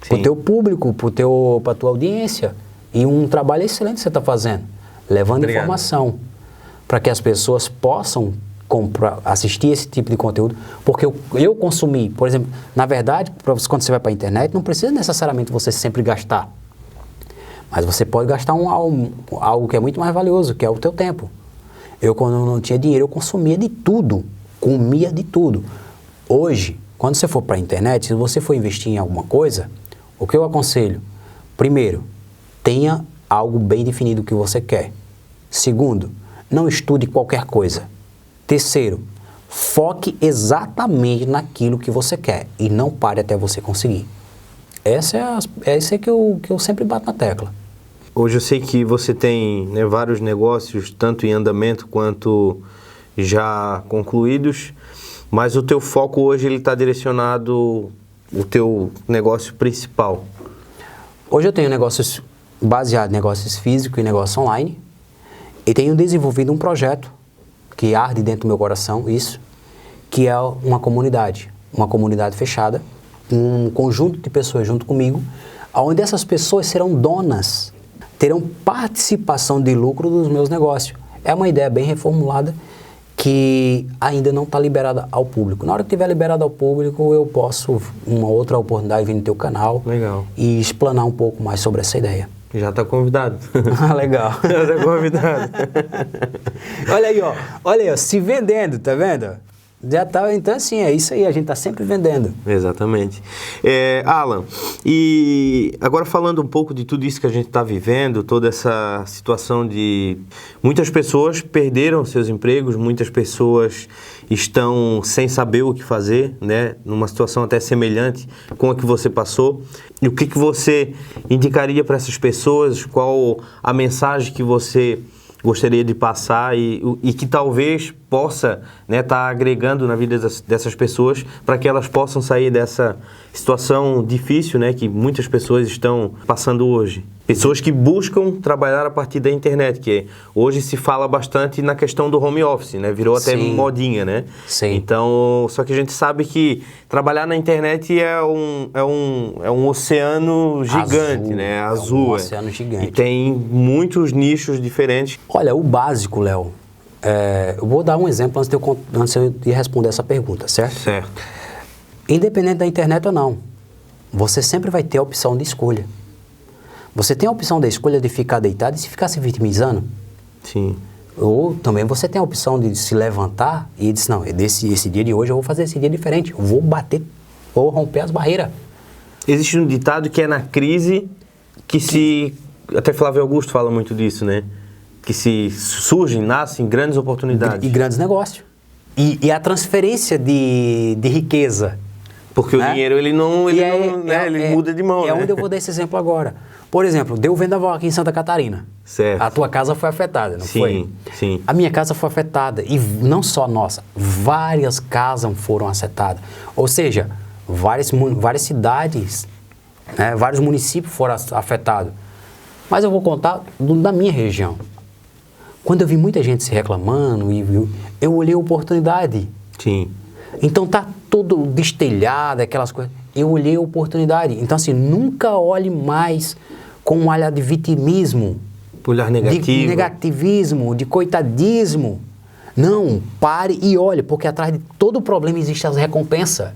Para o teu público, para a tua audiência. E um trabalho excelente que você está fazendo. Levando informação. Para que as pessoas possam assistir esse tipo de conteúdo. Porque eu consumi, por exemplo, na verdade, quando você vai para a internet, não precisa necessariamente você sempre gastar. Mas você pode gastar algo que é muito mais valioso, que é o teu tempo. Eu, quando não tinha dinheiro, eu consumia de tudo. Comia de tudo. Hoje, quando você for para a internet, se você for investir em alguma coisa, o que eu aconselho? Primeiro, tenha algo bem definido que você quer. Segundo, não estude qualquer coisa. Terceiro, foque exatamente naquilo que você quer e não pare até você conseguir. Essa é que eu sempre bato na tecla. Hoje eu sei que você tem vários negócios, tanto em andamento quanto já concluídos, mas o teu foco hoje está direcionado, o teu negócio principal. Hoje eu tenho negócios baseados em negócios físicos e negócios online e tenho desenvolvido um projeto que arde dentro do meu coração, que é uma comunidade fechada, um conjunto de pessoas junto comigo, onde essas pessoas serão donas, terão participação de lucro dos meus negócios. É uma ideia bem reformulada que ainda não está liberada ao público. Na hora que estiver liberada ao público, eu posso, uma outra oportunidade, vir no teu canal. Legal. E explanar um pouco mais sobre essa ideia. Já está convidado. Legal. Já está convidado. Olha aí, ó, se vendendo, tá vendo? Já tá, então assim, é isso aí, a gente tá sempre vendendo. Exatamente. Alan, e agora falando um pouco de tudo isso que a gente está vivendo, toda essa situação de... Muitas pessoas perderam seus empregos, muitas pessoas estão sem saber o que fazer, né? Numa situação até semelhante com a que você passou. E o que você indicaria para essas pessoas? Qual a mensagem que você gostaria de passar e que talvez possa, né, tá agregando na vida dessas pessoas para que elas possam sair dessa situação difícil, né, que muitas pessoas estão passando hoje. Pessoas que buscam trabalhar a partir da internet, que hoje se fala bastante na questão do home office, né? Virou até modinha, né? Sim. Então, só que a gente sabe que trabalhar na internet é um oceano gigante, né? Azul. É um oceano gigante. E tem muitos nichos diferentes. Olha, o básico, Léo, eu vou dar um exemplo antes de eu ir responder essa pergunta, certo? Certo. Independente da internet ou não, você sempre vai ter a opção de escolha. Você tem a opção da escolha de ficar deitado e se ficar se vitimizando. Sim. Ou também você tem a opção de se levantar e dizer, não, esse dia de hoje eu vou fazer esse dia diferente. Eu vou vou romper as barreiras. Existe um ditado que é na crise que até Flávio Augusto fala muito disso, né? Que nascem grandes oportunidades. E grandes negócios. E a transferência de riqueza. Porque o dinheiro, ele muda de mão, É onde eu vou dar esse exemplo agora. Por exemplo, deu vendaval aqui em Santa Catarina. Certo. A tua casa foi afetada, não foi? Sim. A minha casa foi afetada. E não só nossa, várias casas foram afetadas. Ou seja, várias cidades, né, vários municípios foram afetados. Mas eu vou contar da minha região. Quando eu vi muita gente se reclamando, eu olhei a oportunidade. Sim. Então tá todo destelhado, aquelas coisas. Eu olhei a oportunidade. Então assim, nunca olhe mais com um olhar de vitimismo. Olhar negativo. De negativismo, de coitadismo. Não, pare e olhe, porque atrás de todo problema existe as recompensas.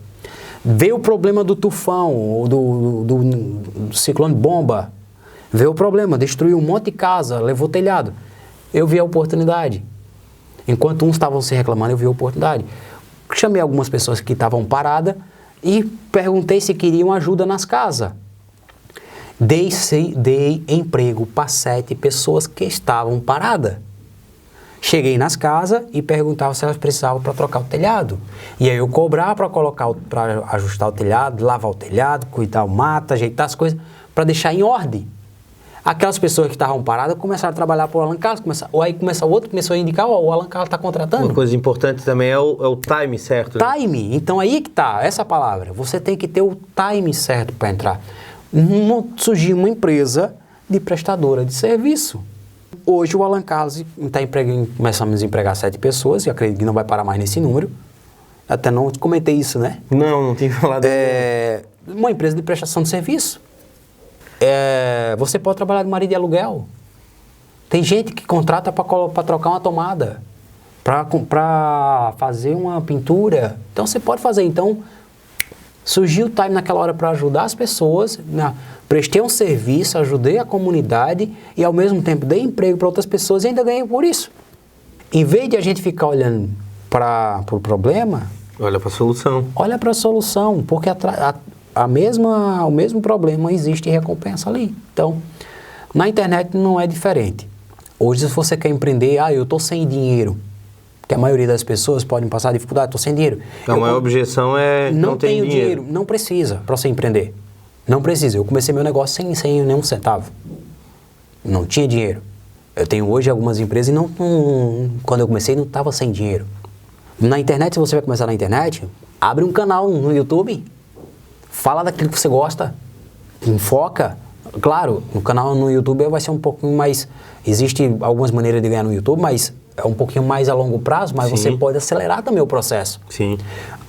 Vê o problema do tufão, do ciclone bomba. Vê o problema, destruiu um monte de casa, levou telhado. Eu vi a oportunidade. Enquanto uns estavam se reclamando, eu vi a oportunidade. Chamei algumas pessoas que estavam paradas e perguntei se queriam ajuda nas casas. Dei emprego para 7 pessoas que estavam paradas. Cheguei nas casas e perguntava se elas precisavam para trocar o telhado. E aí eu cobrava para ajustar o telhado, lavar o telhado, cuidar o mato, ajeitar as coisas, para deixar em ordem. Aquelas pessoas que estavam paradas começaram a trabalhar para o Alan Carlos, aí o outro começou a indicar, o Alan Carlos está contratando. Uma coisa importante também é o time certo. Né? Time, então aí que está, essa palavra, você tem que ter o time certo para entrar. Surgiu uma empresa de prestadora de serviço. Hoje o Alan Carlos começamos a empregar 7 pessoas, e acredito que não vai parar mais nesse número. Até não comentei isso, né? Não tinha falado. Uma empresa de prestação de serviço. Você pode trabalhar de marido de aluguel. Tem gente que contrata para trocar uma tomada, para fazer uma pintura. Então você pode fazer. Então surgiu o time naquela hora para ajudar as pessoas, prestei um serviço, ajudei a comunidade e ao mesmo tempo dei emprego para outras pessoas e ainda ganhei por isso. Em vez de a gente ficar olhando para o problema, olha para a solução. Olha para a solução, porque o mesmo problema existe recompensa ali. Então, na internet não é diferente. Hoje, se você quer empreender, eu estou sem dinheiro, porque a maioria das pessoas podem passar dificuldade, estou sem dinheiro. A maior objeção é não tenho dinheiro. Não precisa para você empreender. Não precisa. Eu comecei meu negócio sem nenhum centavo. Não tinha dinheiro. Eu tenho hoje algumas empresas e quando eu comecei não estava sem dinheiro. Na internet, se você vai começar na internet, abre um canal no YouTube, fala daquilo que você gosta, enfoca. Claro, no canal no YouTube vai ser um pouquinho mais... Existem algumas maneiras de ganhar no YouTube, mas é um pouquinho mais a longo prazo, mas você pode acelerar também o processo. Sim.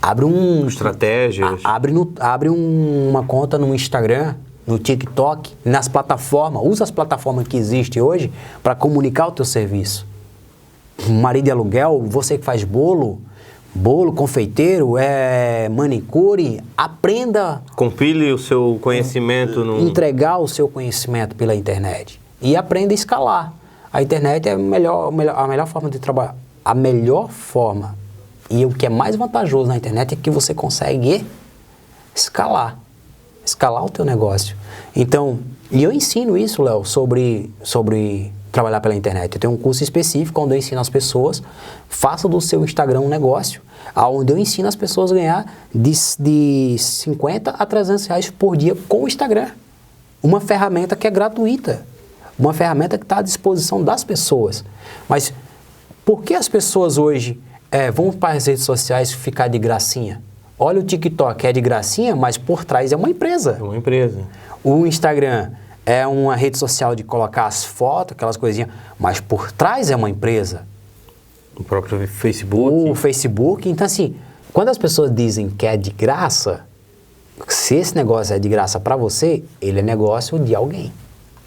Abre estratégias. Abre uma conta no Instagram, no TikTok, nas plataformas. Usa as plataformas que existem hoje para comunicar o teu serviço. Marido de aluguel, você que faz bolo, confeiteiro, manicure, aprenda. Compile o seu conhecimento. Entregar o seu conhecimento pela internet. E aprenda a escalar. A internet é a melhor forma de trabalhar. A melhor forma E o que é mais vantajoso na internet é que você consegue escalar o teu negócio. Então, e eu ensino isso, Léo, sobre trabalhar pela internet. Eu tenho um curso específico onde eu ensino as pessoas, faça do seu Instagram um negócio, onde eu ensino as pessoas a ganhar de 50 a 300 reais por dia com o Instagram. Uma ferramenta que é gratuita, uma ferramenta que está à disposição das pessoas. Mas por que as pessoas hoje vão para as redes sociais ficar de gracinha? Olha, o TikTok é de gracinha, mas por trás é uma empresa. É uma empresa. O Instagram é uma rede social de colocar as fotos, aquelas coisinhas, mas por trás é uma empresa. O próprio Facebook. O Facebook. Então, assim, quando as pessoas dizem que é de graça, se esse negócio é de graça para você, ele é negócio de alguém.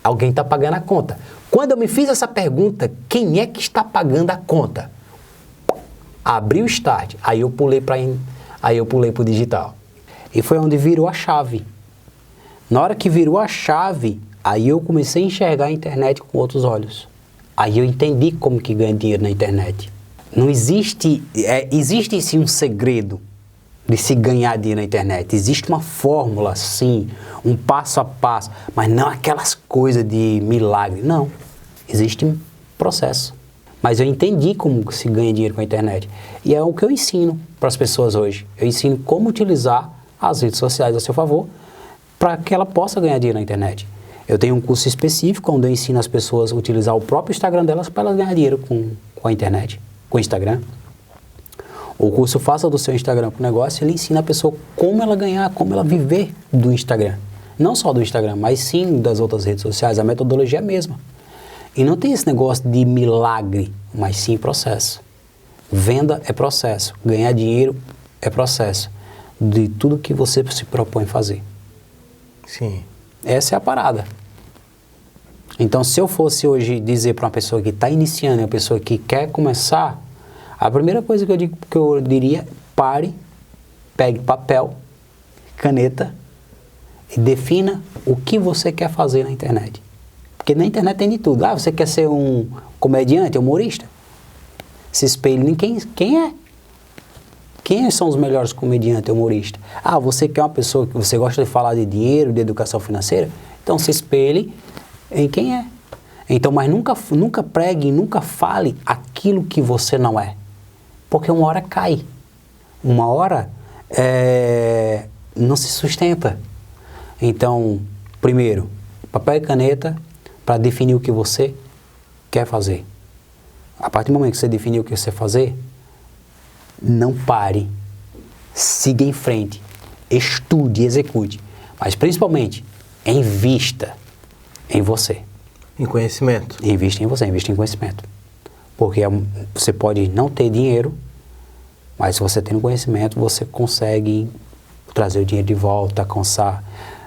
Alguém está pagando a conta. Quando eu me fiz essa pergunta, quem é que está pagando a conta? Abri o Start, aí eu pulei para o digital. E foi onde virou a chave. Na hora que virou a chave, aí eu comecei a enxergar a internet com outros olhos. Aí eu entendi como que ganha dinheiro na internet. Não existe, existe sim um segredo de se ganhar dinheiro na internet. Existe uma fórmula, sim, um passo a passo, mas não aquelas coisas de milagre. Não, existe um processo. Mas eu entendi como se ganha dinheiro com a internet. E é o que eu ensino para as pessoas hoje. Eu ensino como utilizar as redes sociais a seu favor para que ela possa ganhar dinheiro na internet. Eu tenho um curso específico onde eu ensino as pessoas a utilizar o próprio Instagram delas para elas ganhar dinheiro com a internet, com o Instagram. O curso Faça do seu Instagram para o negócio, ele ensina a pessoa como ela ganhar, como ela viver do Instagram. Não só do Instagram, mas sim das outras redes sociais. A metodologia é a mesma. E não tem esse negócio de milagre, mas sim processo. Venda é processo. Ganhar dinheiro é processo. De tudo que você se propõe fazer. Sim. Essa é a parada. Então, se eu fosse hoje dizer para uma pessoa que está iniciando, uma pessoa que quer começar, a primeira coisa que eu diria, pare, pegue papel, caneta e defina o que você quer fazer na internet. Porque na internet tem de tudo. Você quer ser um comediante, humorista? Se espelhe em quem é. Quem são os melhores comediantes, humoristas? Você quer uma pessoa que você gosta de falar de dinheiro, de educação financeira? Então se espelhe em quem é. Então, mas nunca pregue, nunca fale aquilo que você não é. Porque uma hora cai. Uma hora não se sustenta. Então, primeiro, papel e caneta para definir o que você quer fazer. A partir do momento que você definir o que você quer fazer, não pare, siga em frente, estude, execute, mas principalmente invista em você. Em conhecimento. Invista em você, invista em conhecimento. Porque você pode não ter dinheiro, mas se você tem conhecimento, você consegue trazer o dinheiro de volta, alcançar.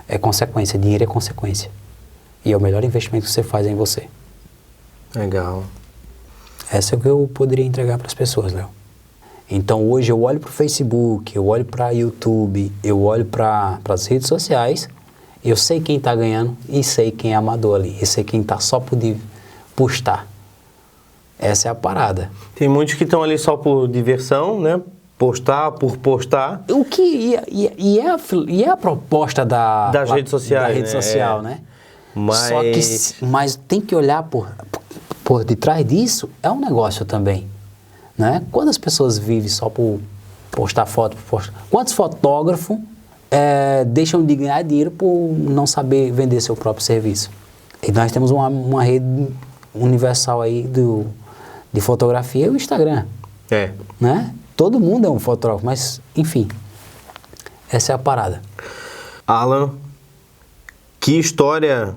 É consequência, dinheiro é consequência. E é o melhor investimento que você faz em você. Legal. Essa é o que eu poderia entregar para as pessoas, Léo. Então hoje eu olho para o Facebook, eu olho para o YouTube, eu olho para as redes sociais, eu sei quem está ganhando e sei quem é amador ali, e sei quem está só por postar. Essa é a parada. Tem muitos que estão ali só por diversão, né? Postar por postar. O que é a proposta das redes sociais, da rede social, né? Mas... Mas tem que olhar por detrás disso, é um negócio também. Né? Quantas pessoas vivem só por postar foto? Quantos fotógrafos deixam de ganhar dinheiro por não saber vender seu próprio serviço? E nós temos uma rede universal aí de fotografia, é o Instagram. Né? Todo mundo é um fotógrafo, mas enfim, essa é a parada. Alan, que história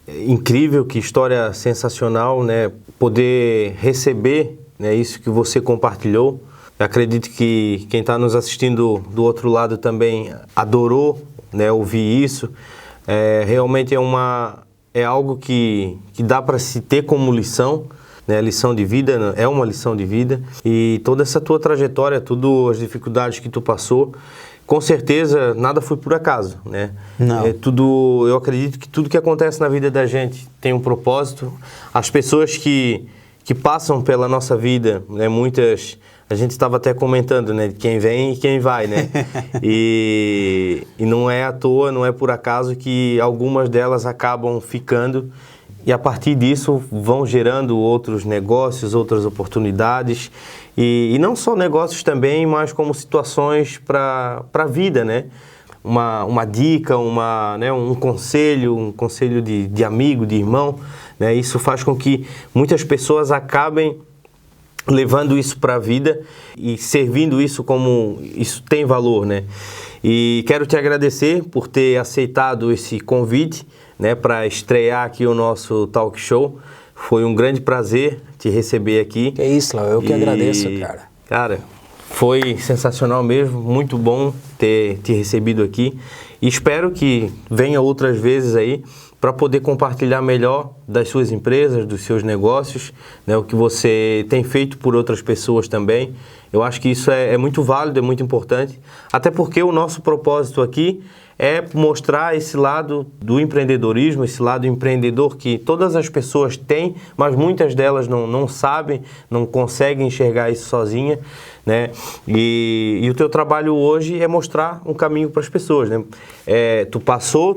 incrível, que história sensacional, né? Poder receber, né, isso que você compartilhou. Eu acredito que quem está nos assistindo do outro lado também adorou, né, ouvir isso. Realmente é algo que dá para se ter como lição, né, lição de vida, é uma lição de vida. E toda essa tua trajetória, todas as dificuldades que tu passou, com certeza nada foi por acaso, né? Não. Eu acredito que tudo que acontece na vida da gente tem um propósito. As pessoas que que passam pela nossa vida, né? Muitas, a gente estava até comentando, né? De quem vem e quem vai, né? E não é à toa, não é por acaso que algumas delas acabam ficando e a partir disso vão gerando outros negócios, outras oportunidades e não só negócios também, mas como situações para a vida, né? Uma dica, né, um conselho de amigo, de irmão, né? Isso faz com que muitas pessoas acabem levando isso para a vida e servindo isso como isso tem valor, né? E quero te agradecer por ter aceitado esse convite, né, para estrear aqui o nosso talk show. Foi um grande prazer te receber aqui. Que isso, Léo, eu que agradeço, cara. Cara, foi sensacional mesmo, muito bom ter te recebido aqui e espero que venha outras vezes aí para poder compartilhar melhor das suas empresas, dos seus negócios, né, o que você tem feito por outras pessoas também. Eu acho que isso é muito válido, é muito importante, até porque o nosso propósito aqui é mostrar esse lado do empreendedorismo, esse lado empreendedor que todas as pessoas têm, mas muitas delas não sabem, não conseguem enxergar isso sozinha, né? E o teu trabalho hoje é mostrar um caminho para as pessoas, né? Tu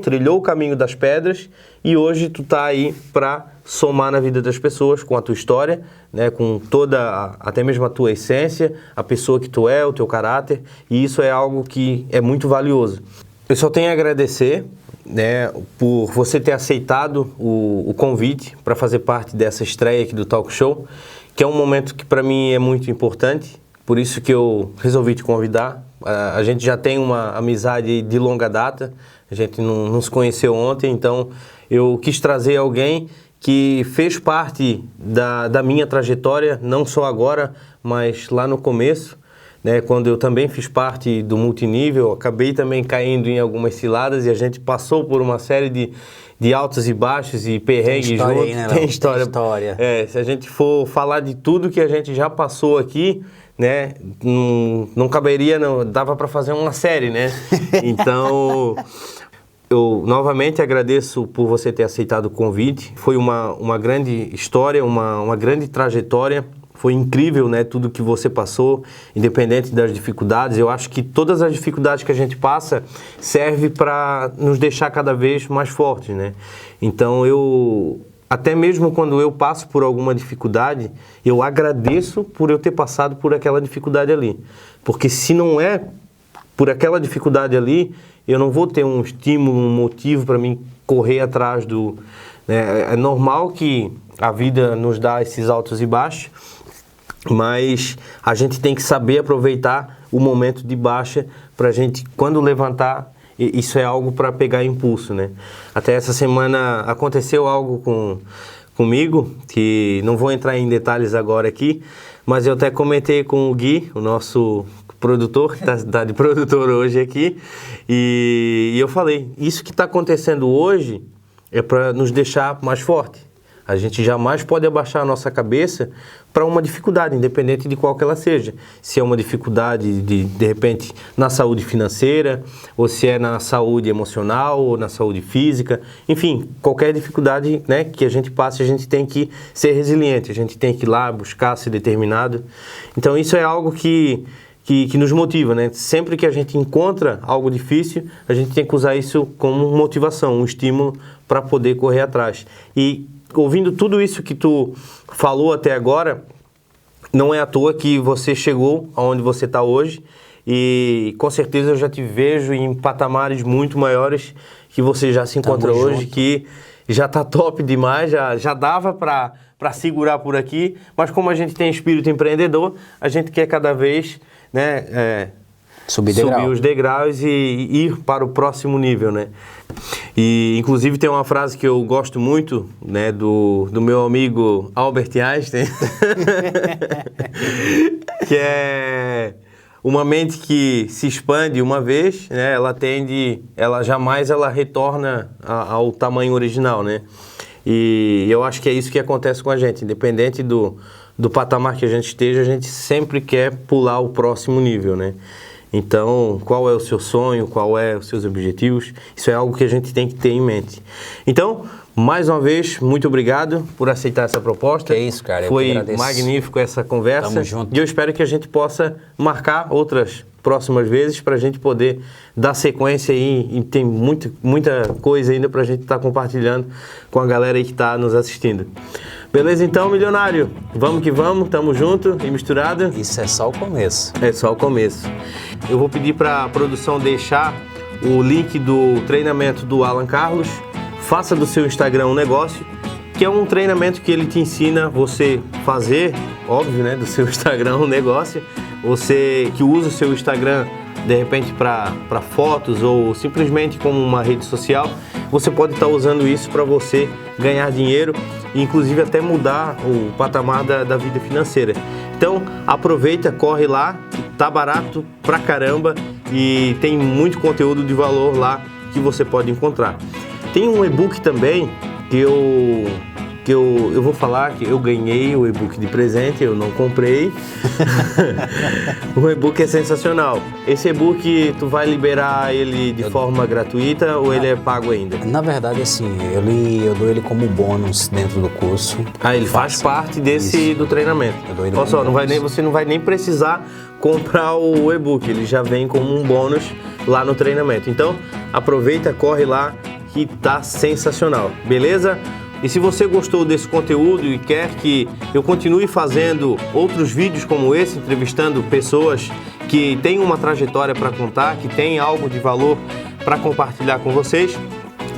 trilhou o caminho das pedras e hoje tu tá aí para somar na vida das pessoas com a tua história, né? Com toda, até mesmo a tua essência, a pessoa que tu é, o teu caráter, e isso é algo que é muito valioso. Eu só tenho a agradecer, né, por você ter aceitado o convite para fazer parte dessa estreia aqui do Talk Show, que é um momento que para mim é muito importante, por isso que eu resolvi te convidar. A gente já tem uma amizade de longa data, a gente não se conheceu ontem, então eu quis trazer alguém que fez parte da minha trajetória, não só agora, mas lá no começo, né, quando eu também fiz parte do multinível, acabei também caindo em algumas ciladas e a gente passou por uma série de altos e baixos e perrengues juntos. Aí, né, tem história. Tem história. Se a gente for falar de tudo que a gente já passou aqui, né, não caberia, não, dava para fazer uma série, né? Então, eu novamente agradeço por você ter aceitado o convite. Foi uma grande história, uma grande trajetória. Foi incrível, né, tudo que você passou, independente das dificuldades. Eu acho que todas as dificuldades que a gente passa servem para nos deixar cada vez mais fortes, né? Então, até mesmo quando eu passo por alguma dificuldade, eu agradeço por eu ter passado por aquela dificuldade ali. Porque se não é por aquela dificuldade ali, eu não vou ter um estímulo, um motivo para mim correr atrás né? É normal que a vida nos dá esses altos e baixos, mas a gente tem que saber aproveitar o momento de baixa para a gente, quando levantar, isso é algo para pegar impulso, né? Até essa semana aconteceu algo comigo, que não vou entrar em detalhes agora aqui, mas eu até comentei com o Gui, o nosso produtor, que está de produtor hoje aqui, e eu falei, isso que está acontecendo hoje é para nos deixar mais forte. A gente jamais pode abaixar a nossa cabeça para uma dificuldade, independente de qual que ela seja. Se é uma dificuldade, de repente, na saúde financeira, ou se é na saúde emocional, ou na saúde física. Enfim, qualquer dificuldade, né, que a gente passe, a gente tem que ser resiliente, a gente tem que ir lá buscar, ser determinado. Então, isso é algo que nos motiva, né? Sempre que a gente encontra algo difícil, a gente tem que usar isso como motivação, um estímulo para poder correr atrás. E ouvindo tudo isso que tu falou até agora, não é à toa que você chegou aonde você está hoje e com certeza eu já te vejo em patamares muito maiores que você já se encontra hoje, que já está top demais, já dava para segurar por aqui, mas como a gente tem espírito empreendedor, a gente quer cada vez, né, subir os degraus e ir para o próximo nível, né? E inclusive tem uma frase que eu gosto muito, né, do meu amigo Albert Einstein, que é uma mente que se expande uma vez, né, ela jamais retorna ao tamanho original, né? E eu acho que é isso que acontece com a gente, independente do patamar que a gente esteja, a gente sempre quer pular o próximo nível, né? Então, qual é o seu sonho, qual é os seus objetivos? Isso é algo que a gente tem que ter em mente. Então, Mais uma vez, muito obrigado por aceitar essa proposta. Que é isso, cara. Foi magnífico essa conversa. Tamo junto. E eu espero que a gente possa marcar outras próximas vezes para a gente poder dar sequência aí. E tem muita coisa ainda para a gente estar compartilhando com a galera aí que está nos assistindo. Beleza então, milionário? Vamos que vamos, tamo junto e misturado. Isso é só o começo. É só o começo. Eu vou pedir para a produção deixar o link do treinamento do Alan Carlos. Faça do seu Instagram um negócio, que é um treinamento que ele te ensina você fazer, óbvio, né, do seu Instagram um negócio. Você que usa o seu Instagram de repente para fotos ou simplesmente como uma rede social, você pode estar usando isso para você ganhar dinheiro e inclusive até mudar o patamar da vida financeira. Então aproveita, corre lá, tá barato pra caramba e tem muito conteúdo de valor lá que você pode encontrar. Tem um e-book também que eu vou falar que eu ganhei o e-book de presente, eu não comprei. O e-book é sensacional. Esse e-book, tu vai liberar ele de forma gratuita ou ele é pago ainda? Na verdade, assim, eu dou ele como bônus dentro do curso. Ah, ele faz parte do treinamento. Eu dou ele Olha só, como você não vai nem precisar comprar o e-book, ele já vem como um bônus lá no treinamento. Então, aproveita, corre lá, que tá sensacional, beleza? E se você gostou desse conteúdo e quer que eu continue fazendo outros vídeos como esse, entrevistando pessoas que têm uma trajetória para contar, que têm algo de valor para compartilhar com vocês,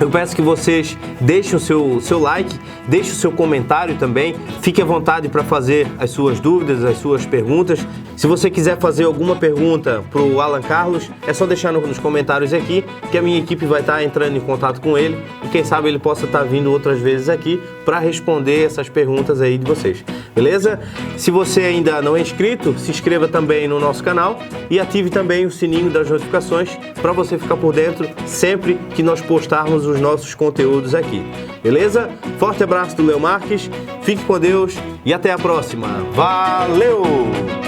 eu peço que vocês deixem o seu like, deixem o seu comentário também, fique à vontade para fazer as suas dúvidas, as suas perguntas. Se você quiser fazer alguma pergunta para o Alan Carlos, é só deixar nos comentários aqui, que a minha equipe vai estar entrando em contato com ele e quem sabe ele possa estar vindo outras vezes aqui para responder essas perguntas aí de vocês, beleza? Se você ainda não é inscrito, se inscreva também no nosso canal e ative também o sininho das notificações para você ficar por dentro sempre que nós postarmos os nossos conteúdos aqui, beleza? Forte abraço do Leo Marques, fique com Deus e até a próxima. Valeu!